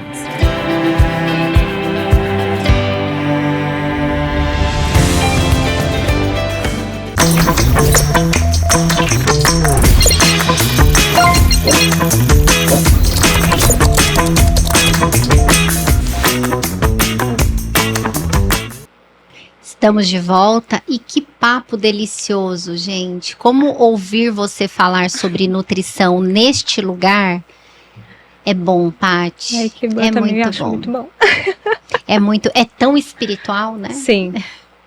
Estamos de volta e que papo delicioso, gente. Como ouvir você falar sobre nutrição neste lugar é bom, Paty. Ai, que bom, é também muito acho bom. Muito bom. É tão espiritual, né? Sim.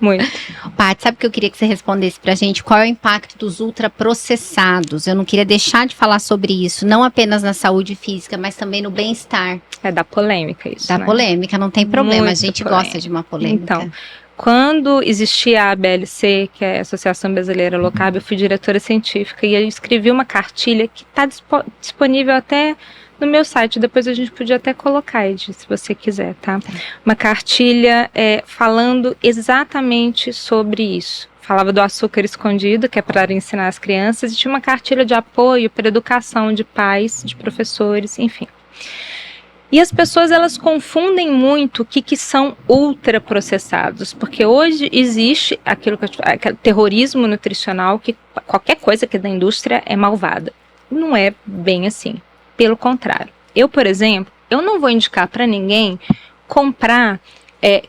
Muito. Paty, sabe o que eu queria que você respondesse pra gente? Qual é o impacto dos ultraprocessados? Eu não queria deixar de falar sobre isso, não apenas na saúde física, mas também no bem-estar. É da polêmica isso, Da né? polêmica, não tem problema, Muito a gente polêmica. gosta de uma polêmica. Então, quando existia a ABLC, que é a Associação Brasileira Low Carb, eu fui diretora científica e eu escrevi uma cartilha que está disponível até no meu site, depois a gente podia até colocar, Ed, se você quiser, tá? Uma cartilha falando exatamente sobre isso. Falava do açúcar escondido, que é para ensinar as crianças, e tinha uma cartilha de apoio para educação de pais, de professores, enfim. E as pessoas, elas confundem muito o que são ultraprocessados, porque hoje existe aquele terrorismo nutricional, que qualquer coisa que é da indústria é malvada. Não é bem assim. Pelo contrário, eu, por exemplo, eu não vou indicar para ninguém comprar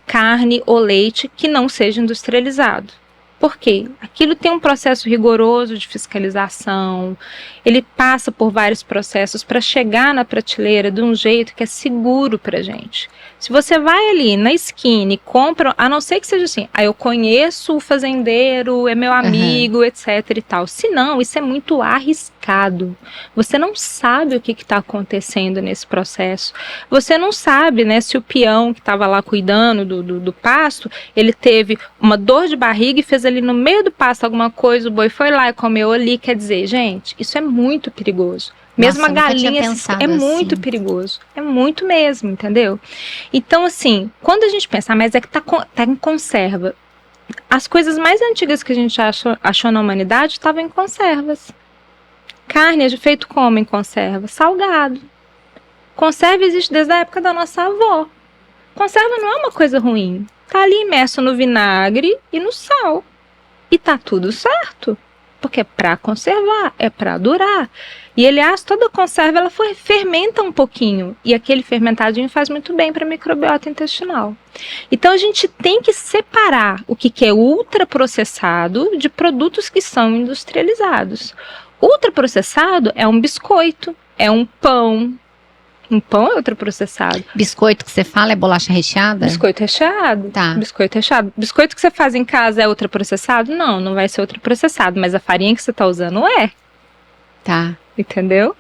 carne ou leite que não seja industrializado. Por quê? Aquilo tem um processo rigoroso de fiscalização, ele passa por vários processos para chegar na prateleira de um jeito que é seguro para gente. Se você vai ali na esquina e compra, a não ser que seja assim, eu conheço o fazendeiro, é meu amigo, etc e tal. Se não, isso é muito arriscado. Você não sabe o que está acontecendo nesse processo. Você não sabe, né, se o peão que estava lá cuidando do pasto, ele teve uma dor de barriga e fez ali no meio do pasto alguma coisa, o boi foi lá e comeu ali. Quer dizer, gente, isso é muito perigoso. Mesmo Nossa, a galinha é muito assim. perigoso. É muito mesmo, entendeu? Então, assim, quando a gente pensa, mas é que tá em conserva. As coisas mais antigas que a gente achou na humanidade estavam em conservas. Carne é feito como em conserva? Salgado. Conserva existe desde a época da nossa avó. Conserva não é uma coisa ruim. Tá ali imerso no vinagre e no sal. E tá tudo certo. Porque é para conservar, é para durar. E, aliás, toda conserva, ela fermenta um pouquinho. E aquele fermentadinho faz muito bem para a microbiota intestinal. Então, a gente tem que separar o que é ultraprocessado de produtos que são industrializados. Ultraprocessado é um biscoito, é um pão. Um pão é ultraprocessado. Biscoito que você fala é bolacha recheada? Biscoito recheado. Tá. Biscoito recheado. Biscoito que você faz em casa é ultraprocessado? Não, não vai ser ultraprocessado, mas a farinha que você está usando é. Tá. Entendeu?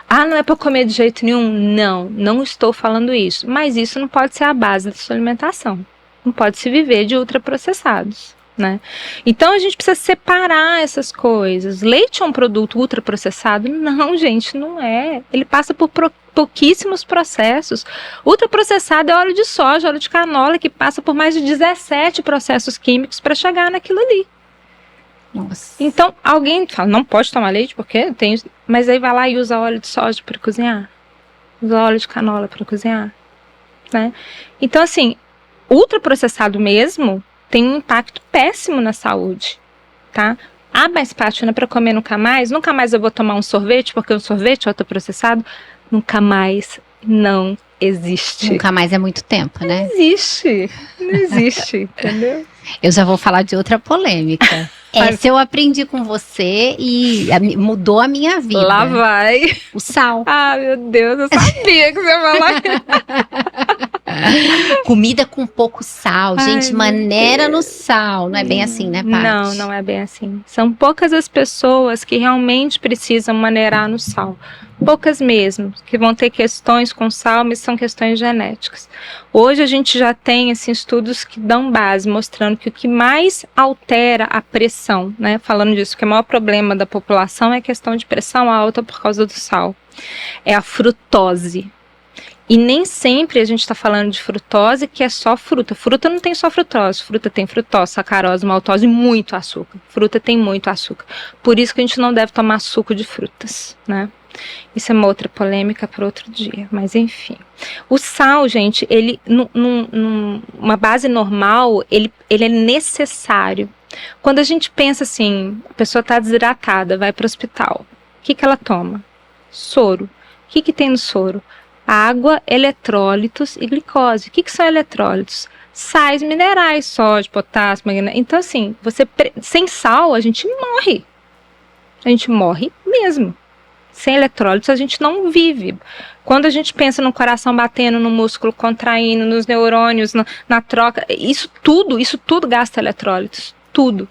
Não é para comer de jeito nenhum? Não estou falando isso. Mas isso não pode ser a base da sua alimentação. Não pode se viver de ultraprocessados, né? Então a gente precisa separar essas coisas. Leite é um produto ultraprocessado? Não, gente, não é. Ele passa por pouquíssimos processos. Ultraprocessado é óleo de soja, óleo de canola, que passa por mais de 17 processos químicos para chegar naquilo ali. Nossa. Então, alguém fala, não pode tomar leite porque tem... Mas aí vai lá e usa óleo de soja para cozinhar. Usa óleo de canola para cozinhar. Né? Então, assim, ultraprocessado mesmo tem um impacto péssimo na saúde. Tá? Mas, Paty, não é para comer nunca mais eu vou tomar um sorvete porque um sorvete é ultraprocessado. Nunca mais não existe. Nunca mais é muito tempo, né? Não existe, entendeu? Eu já vou falar de outra polêmica. Essa eu aprendi com você e mudou a minha vida. Lá vai. O sal. Meu Deus, eu sabia que você ia falar. Comida com pouco sal. Gente, maneira no sal. Não é bem assim, né, Paty? Não é bem assim. São poucas as pessoas que realmente precisam maneirar no sal. Poucas mesmo, que vão ter questões com sal, mas são questões genéticas. Hoje a gente já tem assim, estudos que dão base, mostrando que o que mais altera a pressão, né? Falando disso, que o maior problema da população é a questão de pressão alta por causa do sal. É a frutose. E nem sempre a gente está falando de frutose, que é só fruta. Fruta não tem só frutose. Fruta tem frutose, sacarose, maltose e muito açúcar. Fruta tem muito açúcar. Por isso que a gente não deve tomar suco de frutas, né? Isso é uma outra polêmica para outro dia, mas enfim. O sal, gente, ele, numa base normal, ele é necessário. Quando a gente pensa assim, a pessoa está desidratada, vai para o hospital, o que ela toma? Soro. O que tem no soro? Água, eletrólitos e glicose. O que são eletrólitos? Sais minerais, sódio, potássio, magnésio. Então, assim, sem sal, a gente morre. A gente morre mesmo. Sem eletrólitos a gente não vive. Quando a gente pensa no coração batendo, no músculo contraindo, nos neurônios, na troca, isso tudo gasta eletrólitos, tudo.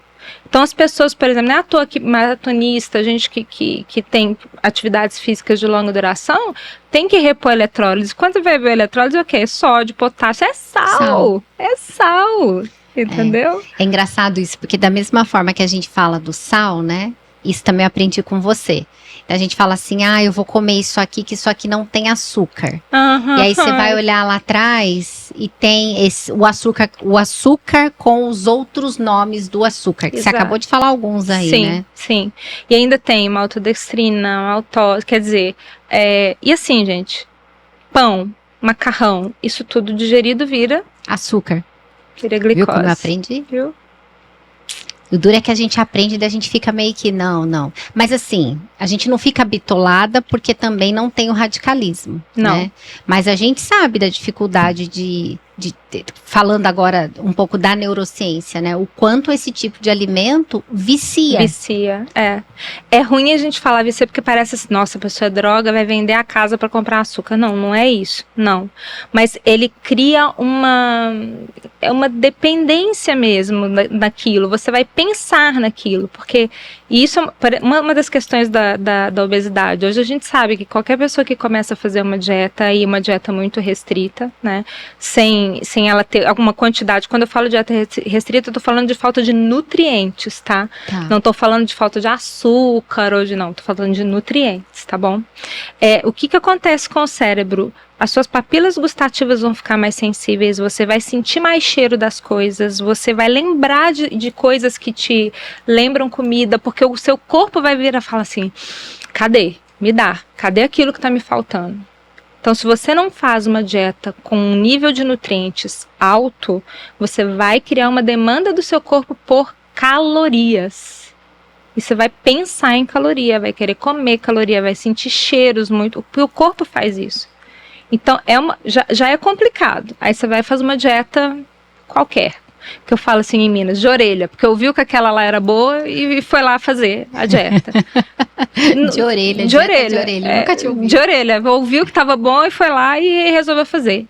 Então as pessoas, por exemplo, não é à toa que maratonista, gente que tem atividades físicas de longa duração, tem que repor eletrólitos. Quando você vai ver eletrólitos, é o quê? Sódio, potássio, é sal. É sal, entendeu? É engraçado isso, porque da mesma forma que a gente fala do sal, né? Isso também eu aprendi com você. A gente fala assim, eu vou comer isso aqui, que isso aqui não tem açúcar. E aí você vai olhar lá atrás e tem o açúcar com os outros nomes do açúcar. Que você acabou de falar alguns aí, sim, né? Sim, e ainda tem maltodextrina, maltose, quer dizer, e assim, gente, pão, macarrão, isso tudo digerido vira açúcar. Vira glicose. Viu como eu aprendi? Viu? O duro é que a gente aprende e daí a gente fica meio que não. Mas assim, a gente não fica bitolada porque também não tem o radicalismo, não. Né? Mas a gente sabe da dificuldade falando agora um pouco da neurociência, né? O quanto esse tipo de alimento vicia. Vicia, É ruim a gente falar vicia porque parece assim, nossa, a pessoa é droga, vai vender a casa para comprar açúcar. Não é isso, não. Mas ele cria uma dependência mesmo naquilo. Você vai pensar naquilo, porque isso é uma das questões da obesidade. Hoje a gente sabe que qualquer pessoa que começa a fazer uma dieta, e uma dieta muito restrita, né, sem ela ter alguma quantidade, quando eu falo dieta restrita, eu tô falando de falta de nutrientes, tá? Não tô falando de falta de açúcar, tô falando de nutrientes, tá bom? O que acontece com o cérebro? As suas papilas gustativas vão ficar mais sensíveis, você vai sentir mais cheiro das coisas, você vai lembrar de coisas que te lembram comida, porque o seu corpo vai vir a falar assim, cadê? Me dá, cadê aquilo que tá me faltando? Então, se você não faz uma dieta com um nível de nutrientes alto, você vai criar uma demanda do seu corpo por calorias. E você vai pensar em caloria, vai querer comer caloria, vai sentir cheiros muito. O corpo faz isso. Então, já é complicado. Aí você vai fazer uma dieta qualquer. Que eu falo assim em Minas, de orelha, porque ouviu que aquela lá era boa e foi lá fazer a dieta. De orelha. Nunca tinha ouvido. De orelha, ouviu que estava bom e foi lá e resolveu fazer.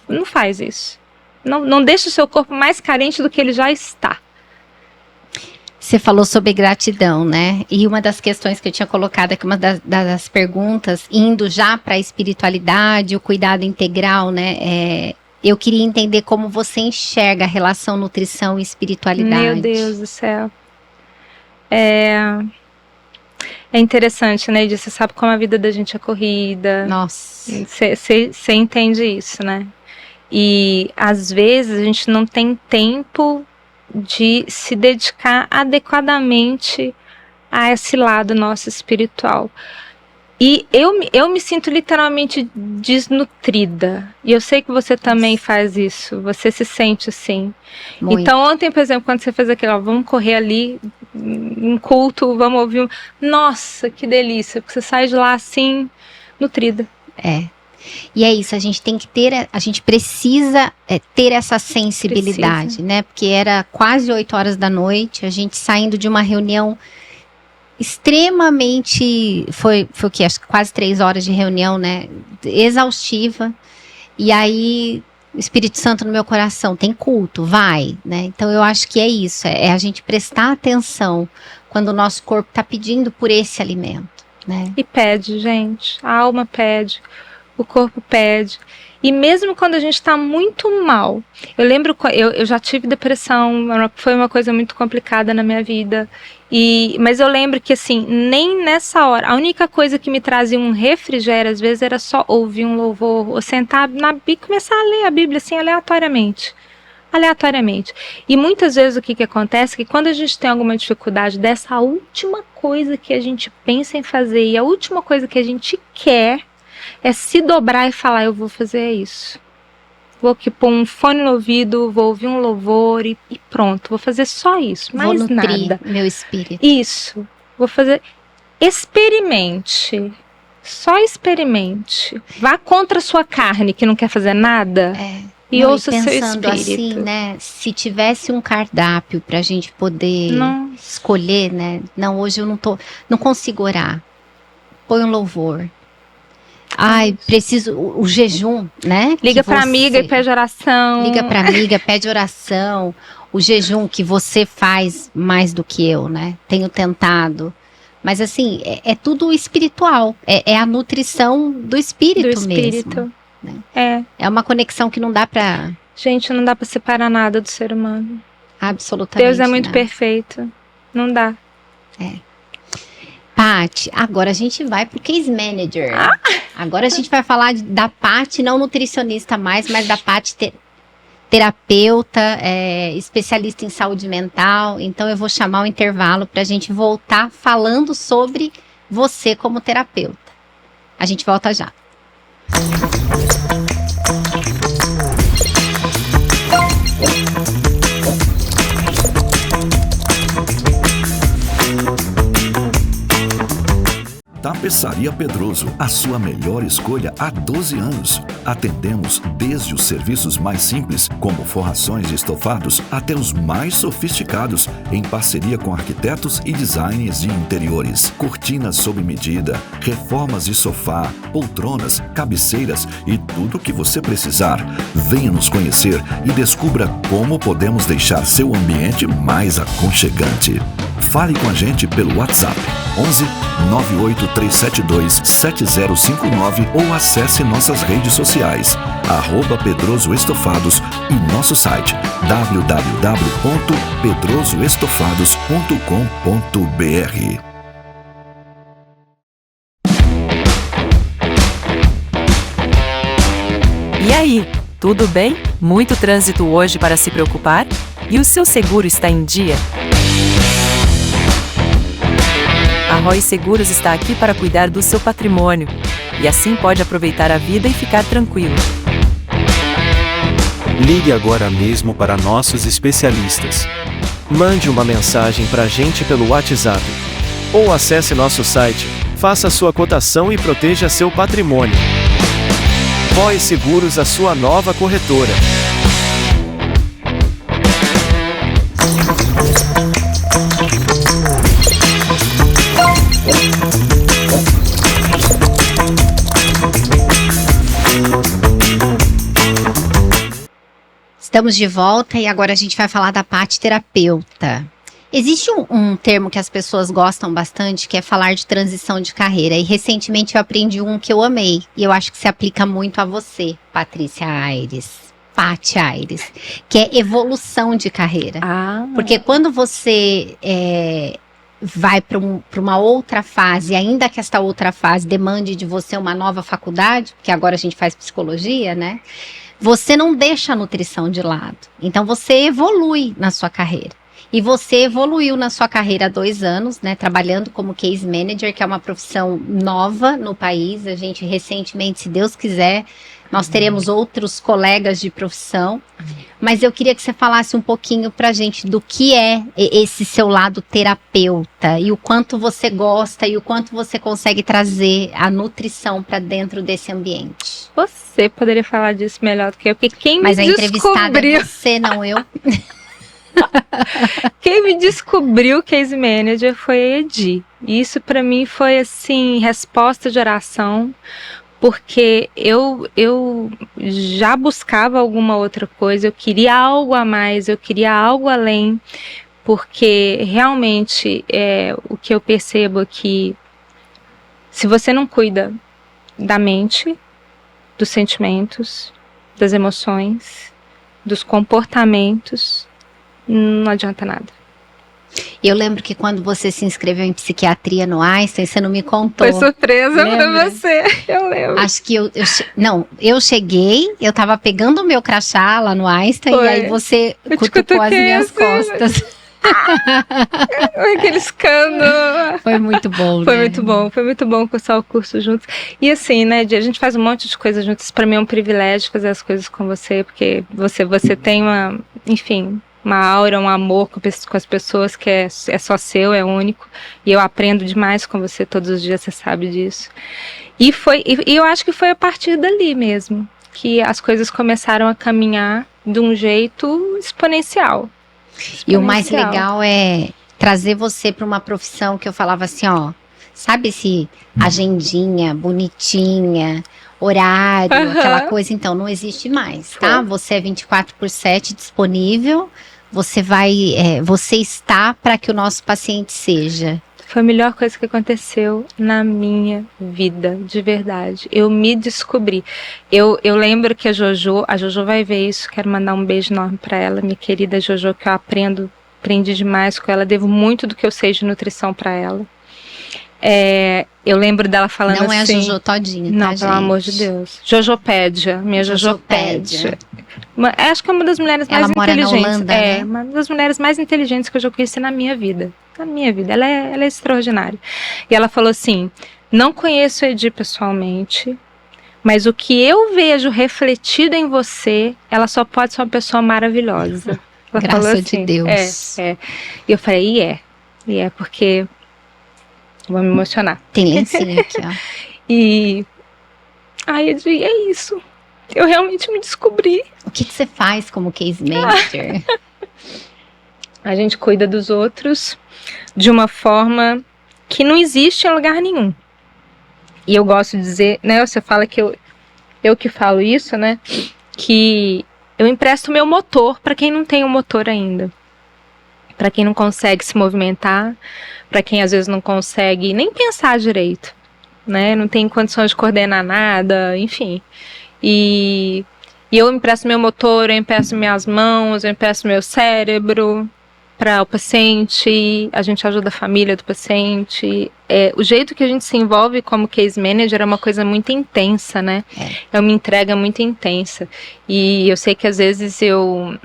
Não faz isso. Não deixa o seu corpo mais carente do que ele já está. Você falou sobre gratidão, né? E uma das questões que eu tinha colocado aqui, uma das perguntas, indo já para a espiritualidade, o cuidado integral, né? Eu queria entender como você enxerga a relação nutrição e espiritualidade. Meu Deus do céu. É interessante, né, Edith? Você sabe como a vida da gente é corrida. Nossa. Você entende isso, né? E às vezes a gente não tem tempo de se dedicar adequadamente a esse lado nosso espiritual. E eu me sinto literalmente desnutrida. E eu sei que você também faz isso. Você se sente assim. Muito. Então ontem, por exemplo, quando você fez aquilo, vamos correr ali, em culto, vamos ouvir. Nossa, que delícia. Porque você sai de lá assim, nutrida. E é isso, a gente precisa ter essa sensibilidade, né? Porque era quase 8 horas da noite, a gente saindo de uma reunião extremamente, foi o que? Acho que quase 3 horas de reunião, né? Exaustiva. E aí, o Espírito Santo no meu coração, tem culto, vai, né? Então eu acho que é isso, é a gente prestar atenção quando o nosso corpo está pedindo por esse alimento, né? E pede, gente, a alma pede, o corpo pede. E mesmo quando a gente está muito mal, eu lembro, eu já tive depressão, foi uma coisa muito complicada na minha vida, mas eu lembro que assim, nem nessa hora, a única coisa que me trazia um refrigério às vezes era só ouvir um louvor, ou sentar e começar a ler a Bíblia assim aleatoriamente. E muitas vezes o que acontece é que quando a gente tem alguma dificuldade dessa última coisa que a gente pensa em fazer e a última coisa que a gente quer é se dobrar e falar, eu vou fazer isso. Vou pôr um fone no ouvido, vou ouvir um louvor e pronto. Vou fazer só isso, mais vou nutrir nada. Meu espírito. Isso. Vou fazer. Experimente. Só experimente. Vá contra a sua carne que não quer fazer nada. E ouça o seu espírito. Assim, né? Se tivesse um cardápio pra gente poder escolher, né? Não, hoje eu não consigo orar. põe um louvor. Ai, preciso, o jejum, né? Liga pra amiga e pede oração. Liga pra amiga, pede oração. O jejum que você faz mais do que eu, né? Tenho tentado. Mas assim, é tudo espiritual. É a nutrição do espírito mesmo. Né? É uma conexão que não dá pra... Gente, não dá pra separar nada do ser humano. Absolutamente. Deus é muito nada. perfeito. Não dá. Paty, agora a gente vai pro Case Manager. Agora a gente vai falar da Paty, não nutricionista mais, mas da Paty terapeuta, especialista em saúde mental. Então eu vou chamar o intervalo para a gente voltar falando sobre você como terapeuta. A gente volta já. Tapeçaria Pedroso, a sua melhor escolha há 12 anos. Atendemos desde os serviços mais simples, como forrações e estofados, até os mais sofisticados, em parceria com arquitetos e designers de interiores. Cortinas sob medida, reformas de sofá, poltronas, cabeceiras e tudo o que você precisar. Venha nos conhecer e descubra como podemos deixar seu ambiente mais aconchegante. Fale com a gente pelo WhatsApp 11 98372 7059 ou acesse nossas redes sociais @Pedroso Estofados e nosso site www.pedrosoestofados.com.br. E aí, tudo bem? Muito trânsito hoje para se preocupar? E o seu seguro está em dia? A Roy Seguros está aqui para cuidar do seu patrimônio, e assim pode aproveitar a vida e ficar tranquilo. Ligue agora mesmo para nossos especialistas. Mande uma mensagem para a gente pelo WhatsApp. Ou acesse nosso site, faça sua cotação e proteja seu patrimônio. Roy Seguros, a sua nova corretora. Estamos de volta e agora a gente vai falar da Paty terapeuta. Existe um termo que as pessoas gostam bastante, que é falar de transição de carreira. E recentemente eu aprendi um que eu amei. E eu acho que se aplica muito a você, Patrícia Aires. Paty Aires. Que é evolução de carreira. Porque quando você vai para uma outra fase, ainda que esta outra fase demande de você uma nova faculdade, porque agora a gente faz psicologia, né? Você não deixa a nutrição de lado. Então, você evolui na sua carreira. E você evoluiu na sua carreira há 2 anos, né? Trabalhando como Case Manager, que é uma profissão nova no país. A gente recentemente, se Deus quiser, nós teremos outros colegas de profissão. Mas eu queria que você falasse um pouquinho pra gente do que é esse seu lado terapeuta. E o quanto você gosta e o quanto você consegue trazer a nutrição pra dentro desse ambiente. Você poderia falar disso melhor do que eu, porque quem Mas me a entrevistada descobriu... é você, não eu. Quem me descobriu Case Manager foi a Edi. E isso pra mim foi assim, resposta de oração, porque eu já buscava alguma outra coisa, eu queria algo a mais, eu queria algo além, porque realmente o que eu percebo aqui, se você não cuida da mente, dos sentimentos, das emoções, dos comportamentos, não adianta nada. Eu lembro que quando você se inscreveu em psiquiatria no Einstein, você não me contou. Foi surpresa Lembra? pra você, eu lembro. Acho que eu cheguei, eu tava pegando o meu crachá lá no Einstein, Foi. e aí você cutucou as minhas costas. Aquele escândalo. Foi muito bom, Foi né? muito bom cursar o curso juntos. E assim, né, a gente faz um monte de coisas juntos. Pra mim é um privilégio fazer as coisas com você, porque você tem uma aura, um amor com as pessoas que é só seu, é único. E eu aprendo demais com você todos os dias, você sabe disso. E eu acho que foi a partir dali mesmo que as coisas começaram a caminhar de um jeito exponencial. E o mais legal é trazer você para uma profissão que eu falava assim, ó, Sabe esse agendinha bonitinha, horário, aquela coisa? Então, não existe mais, tá? Você é 24/7 disponível, você está para que o nosso paciente seja. Foi a melhor coisa que aconteceu na minha vida, de verdade. Eu me descobri. Eu lembro que a Jojo vai ver isso, quero mandar um beijo enorme para ela, minha querida Jojo, que eu aprendi demais com ela, devo muito do que eu sei de nutrição para ela. Eu lembro dela falando assim... Não é a Jojo todinha, tá, não, gente? pelo amor de Deus. Jojopédia, minha Jojopédia. Acho que é uma das mulheres mais inteligentes. Ela mora na Holanda, né? Uma das mulheres mais inteligentes que eu já conheci na minha vida. Na minha vida, ela é extraordinária. E ela falou assim, não conheço a Edi pessoalmente, mas o que eu vejo refletido em você, ela só pode ser uma pessoa maravilhosa. Ela Graça falou assim, de Deus. E eu falei, e é porque... Vou me emocionar. Tem lencinho aqui, ó. Edi, é isso. Eu realmente me descobri. O que você faz como case manager? A gente cuida dos outros de uma forma que não existe em lugar nenhum. E eu gosto de dizer, né? Você fala que eu que falo isso, né? Que eu empresto meu motor para quem não tem um motor ainda. Para quem não consegue se movimentar, para quem às vezes não consegue nem pensar direito, né? Não tem condições de coordenar nada, enfim. E eu empresto meu motor, eu empresto minhas mãos, eu empresto meu cérebro para o paciente, a gente ajuda a família do paciente. O jeito que a gente se envolve como case manager é uma coisa muito intensa, né? É uma entrega muito intensa. E eu sei que às vezes eu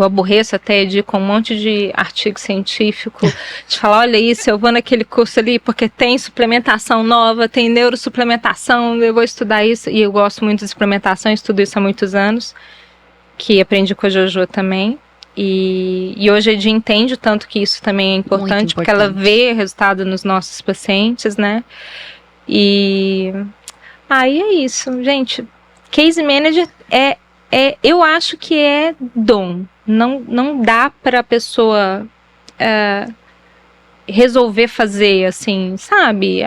aborreço até de com um monte de artigo científico, de falar, olha isso, eu vou naquele curso ali porque tem suplementação nova, tem neurosuplementação, eu vou estudar isso, e eu gosto muito de suplementação, estudo isso há muitos anos, que aprendi com a Jojo também, e hoje a Edi entende o tanto que isso também é importante, porque ela vê resultado nos nossos pacientes, né, e é isso, gente, case manager eu acho que é dom. Não dá para a pessoa resolver fazer assim, sabe?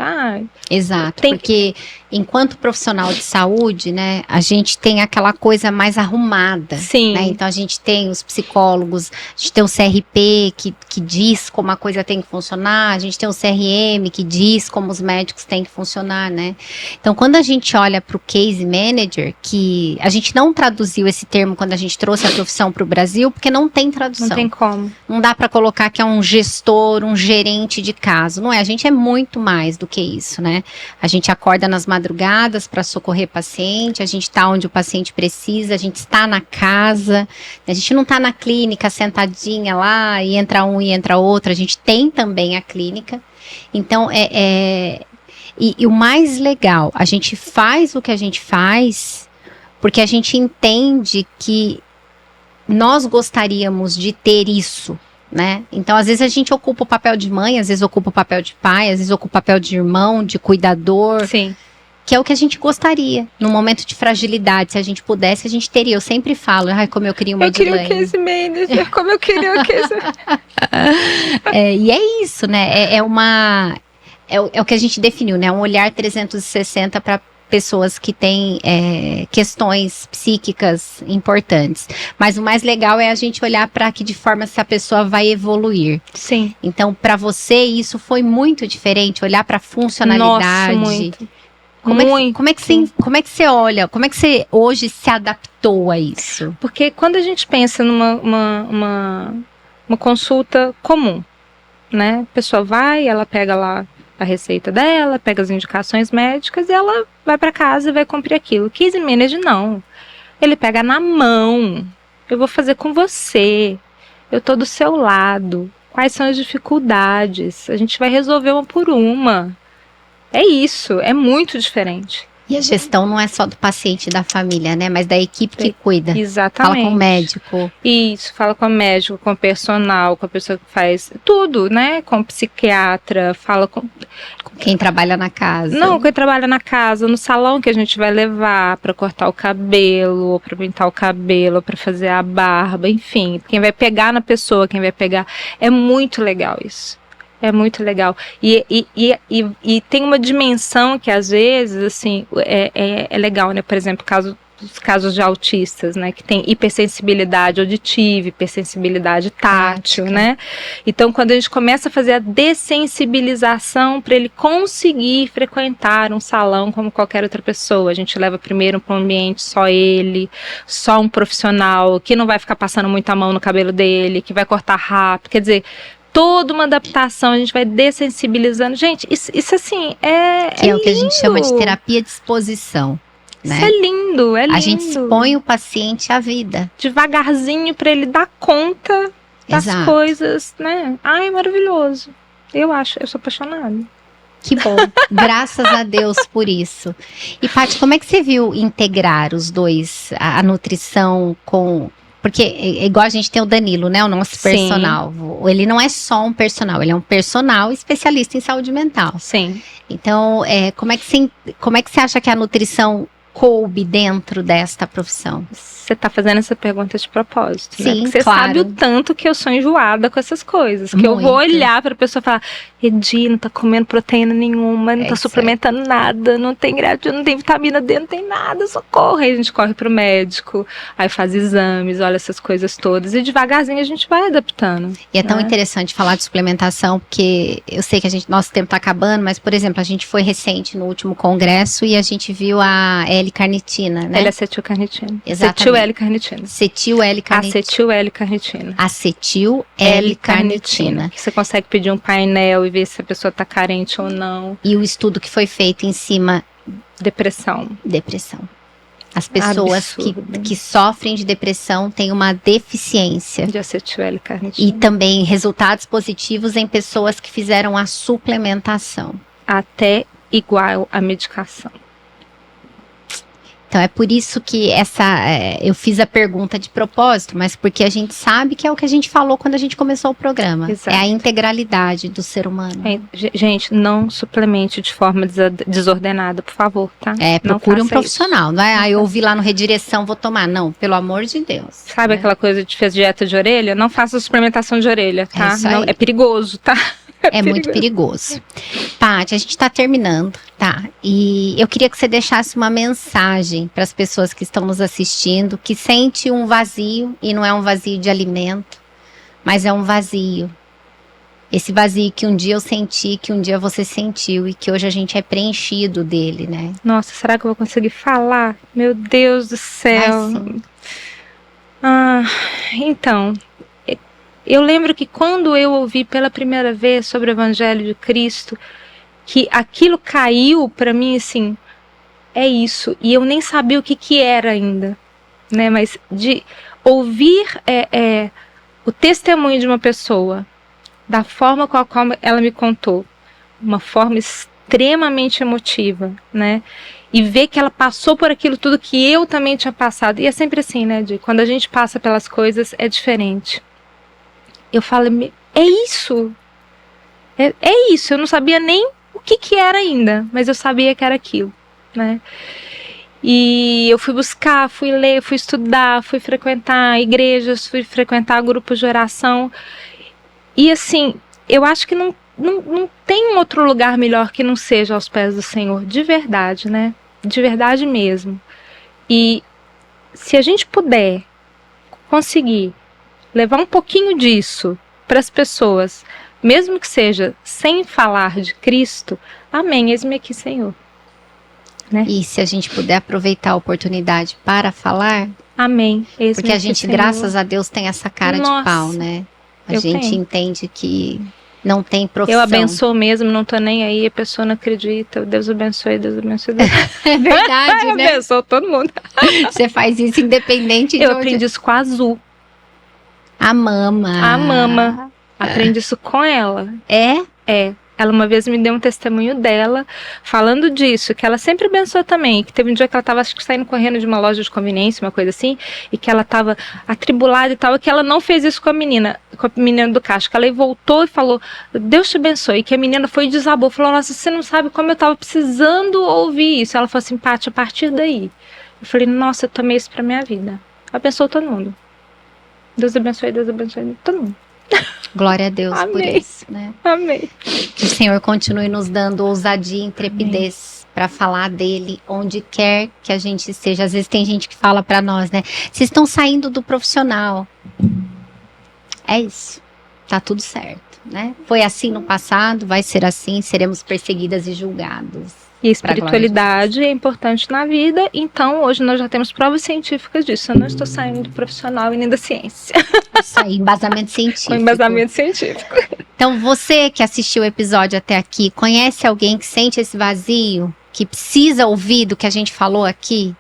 Exato, porque enquanto profissional de saúde, né, a gente tem aquela coisa mais arrumada. Sim. Né? Então a gente tem os psicólogos, a gente tem o CRP que diz como a coisa tem que funcionar, a gente tem o CRM que diz como os médicos têm que funcionar, né? Então quando a gente olha para o case manager, que a gente não traduziu esse termo quando a gente trouxe a profissão para o Brasil, porque não tem tradução. Não tem como. Não dá para colocar que é um gestor, um gerente de caso, não é? A gente é muito mais do que isso, né? A gente acorda nas madrugadas para socorrer paciente, a gente está onde o paciente precisa, a gente está na casa, a gente não está na clínica sentadinha lá e entra um e entra outro, a gente tem também a clínica. Então, e o mais legal, a gente faz o que a gente faz porque a gente entende que nós gostaríamos de ter isso, né? Então, às vezes a gente ocupa o papel de mãe, às vezes ocupa o papel de pai, às vezes ocupa o papel de irmão, de cuidador. Sim. Que é o que a gente gostaria. No momento de fragilidade, se a gente pudesse, a gente teria. Eu sempre falo, como eu queria uma Edilene. Eu queria o case manager, como eu queria o case E é isso, né? É o que a gente definiu, né? Um olhar 360 para pessoas que têm questões psíquicas importantes. Mas o mais legal é a gente olhar para que de forma essa pessoa vai evoluir. Sim. Então, para você, isso foi muito diferente, olhar para a funcionalidade. Nossa, muito. Como é que você olha? Como é que você hoje se adaptou a isso? Porque quando a gente pensa numa consulta comum, né? A pessoa vai, ela pega lá a receita dela, pega as indicações médicas e ela vai para casa e vai cumprir aquilo. Case manager não. Ele pega na mão. Eu vou fazer com você. Eu tô do seu lado. Quais são as dificuldades? A gente vai resolver uma por uma. É isso, é muito diferente. E a gestão não é só do paciente e da família, né? Mas da equipe que cuida. Exatamente. Fala com o médico. Isso, fala com o médico, com o personal, com a pessoa que faz tudo, né? Com o psiquiatra, fala com quem trabalha na casa. Não, quem trabalha na casa, no salão que a gente vai levar para cortar o cabelo, ou para pintar o cabelo, ou para fazer a barba, enfim. Quem vai pegar na pessoa, quem vai pegar. É muito legal isso. É muito legal. E tem uma dimensão que, às vezes, assim, é legal, né? Por exemplo, os casos de autistas, né? Que tem hipersensibilidade auditiva, hipersensibilidade tátil, né? Então, quando a gente começa a fazer a dessensibilização para ele conseguir frequentar um salão como qualquer outra pessoa, a gente leva primeiro para um ambiente só ele, só um profissional, que não vai ficar passando muita mão no cabelo dele, que vai cortar rápido, quer dizer... Toda uma adaptação, a gente vai dessensibilizando. Gente, isso assim, que é o que a gente chama de terapia de exposição. Né? Isso é lindo, é lindo. A gente expõe o paciente à vida. Devagarzinho para ele dar conta das coisas, né? Ai, é maravilhoso. Eu sou apaixonada. Que bom, graças a Deus por isso. E Paty, como é que você viu integrar os dois, a nutrição com... Porque igual a gente tem o Danilo, né, o nosso personal. Ele não é só um personal, ele é um personal especialista em saúde mental. Sim. Então, como é que você acha que a nutrição coube dentro desta profissão? Você tá fazendo essa pergunta de propósito, Sim, né? Porque você sabe o tanto que eu sou enjoada com essas coisas. Que eu vou olhar pra pessoa e falar, Edi, não tá comendo proteína nenhuma, não tá suplementando nada, não tem grávida, não tem vitamina D, não tem nada, socorro. Aí a gente corre pro médico, aí faz exames, olha essas coisas todas, e devagarzinho a gente vai adaptando. E é tão interessante falar de suplementação, porque eu sei que nosso tempo tá acabando, mas, por exemplo, a gente foi recente no último congresso e a gente viu a L-carnitina, né? L-acetilcarnitina. Exatamente. Acetil-L-carnitina. Acetil-L-carnitina. Acetil-L-carnitina. Que você consegue pedir um painel e ver se a pessoa está carente ou não. E o estudo que foi feito em cima... Depressão. As pessoas que sofrem de depressão têm uma deficiência. De acetil-L-carnitina. E também resultados positivos em pessoas que fizeram a suplementação. Até igual a medicação. Então é por isso que eu fiz a pergunta de propósito, mas porque a gente sabe que é o que a gente falou quando a gente começou o programa. Exato. É a integralidade do ser humano. Gente, não suplemente de forma desordenada, por favor, tá? Procure um profissional. Isso. Não é, eu ouvi lá no Redireção, vou tomar. Não, pelo amor de Deus. Sabe aquela coisa de fez dieta de orelha? Não faça suplementação de orelha, tá? Não, é perigoso, tá? É muito perigoso. Paty, a gente está terminando, tá? E eu queria que você deixasse uma mensagem para as pessoas que estão nos assistindo, que sente um vazio, e não é um vazio de alimento, mas é um vazio. Esse vazio que um dia eu senti, que um dia você sentiu, e que hoje a gente é preenchido dele, né? Nossa, será que eu vou conseguir falar? Meu Deus do céu. Então... Eu lembro que quando eu ouvi pela primeira vez sobre o Evangelho de Cristo, que aquilo caiu para mim assim, é isso. E eu nem sabia o que era ainda, né? Mas de ouvir o testemunho de uma pessoa, da forma com a qual ela me contou, uma forma extremamente emotiva, né? E ver que ela passou por aquilo tudo que eu também tinha passado. E é sempre assim, né, Di? Quando a gente passa pelas coisas, é diferente. Eu falo, é isso. É isso. Eu não sabia nem o que era ainda, mas eu sabia que era aquilo, né? E eu fui buscar, fui ler, fui estudar, fui frequentar igrejas, fui frequentar grupos de oração. E assim, eu acho que não tem um outro lugar melhor que não seja aos pés do Senhor, de verdade, né? De verdade mesmo. E se a gente puder conseguir levar um pouquinho disso para as pessoas, mesmo que seja sem falar de Cristo, amém, eis-me aqui, Senhor. Né? E se a gente puder aproveitar a oportunidade para falar, amém, eis-me porque a aqui, gente, Senhor. Graças a Deus, tem essa cara de pau, né? A gente entende que não tem profissão. Eu abençoo mesmo, não tô nem aí, a pessoa não acredita, Deus abençoe, Deus abençoe. Deus. É verdade, né? Eu abençoo todo mundo. Você faz isso independente de Eu aprendi isso com a Azul. A mama. Aprendi isso com ela. É? Ela uma vez me deu um testemunho dela, falando disso, que ela sempre abençoou também, que teve um dia que ela estava, acho que saindo correndo de uma loja de conveniência, uma coisa assim, e que ela estava atribulada e tal, e que ela não fez isso com a menina do caixa, que ela aí voltou e falou, Deus te abençoe, e que a menina foi e desabou, falou, nossa, você não sabe como eu estava precisando ouvir isso. Ela falou assim, Paty, a partir daí, eu falei, nossa, eu tomei isso pra minha vida. Abençoou todo mundo. Deus abençoe todo mundo. Glória a Deus por Amém. isso, né? Amém. Que o Senhor continue nos dando ousadia e intrepidez para falar dele onde quer que a gente esteja. Às vezes tem gente que fala para nós, né? Vocês estão saindo do profissional. É isso. Tá tudo certo, né? Foi assim no passado, vai ser assim, seremos perseguidas e julgadas. E a espiritualidade é importante na vida, então hoje nós já temos provas científicas disso. Eu não estou saindo do profissional e nem da ciência. Isso aí, embasamento científico. Com embasamento científico. Então, você que assistiu o episódio até aqui, conhece alguém que sente esse vazio, que precisa ouvir do que a gente falou aqui?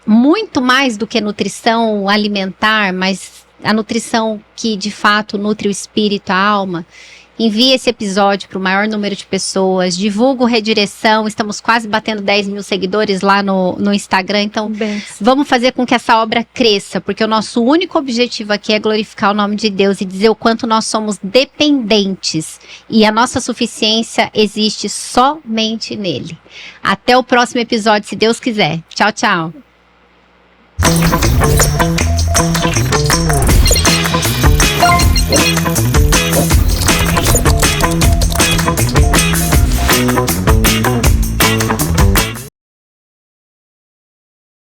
Muito mais do que nutrição alimentar, mas a nutrição que de fato nutre o espírito, a alma. Envie esse episódio para o maior número de pessoas, divulga o Redireção, estamos quase batendo 10 mil seguidores lá no Instagram, então vamos fazer com que essa obra cresça, porque o nosso único objetivo aqui é glorificar o nome de Deus e dizer o quanto nós somos dependentes e a nossa suficiência existe somente nele. Até o próximo episódio, se Deus quiser. Tchau, tchau.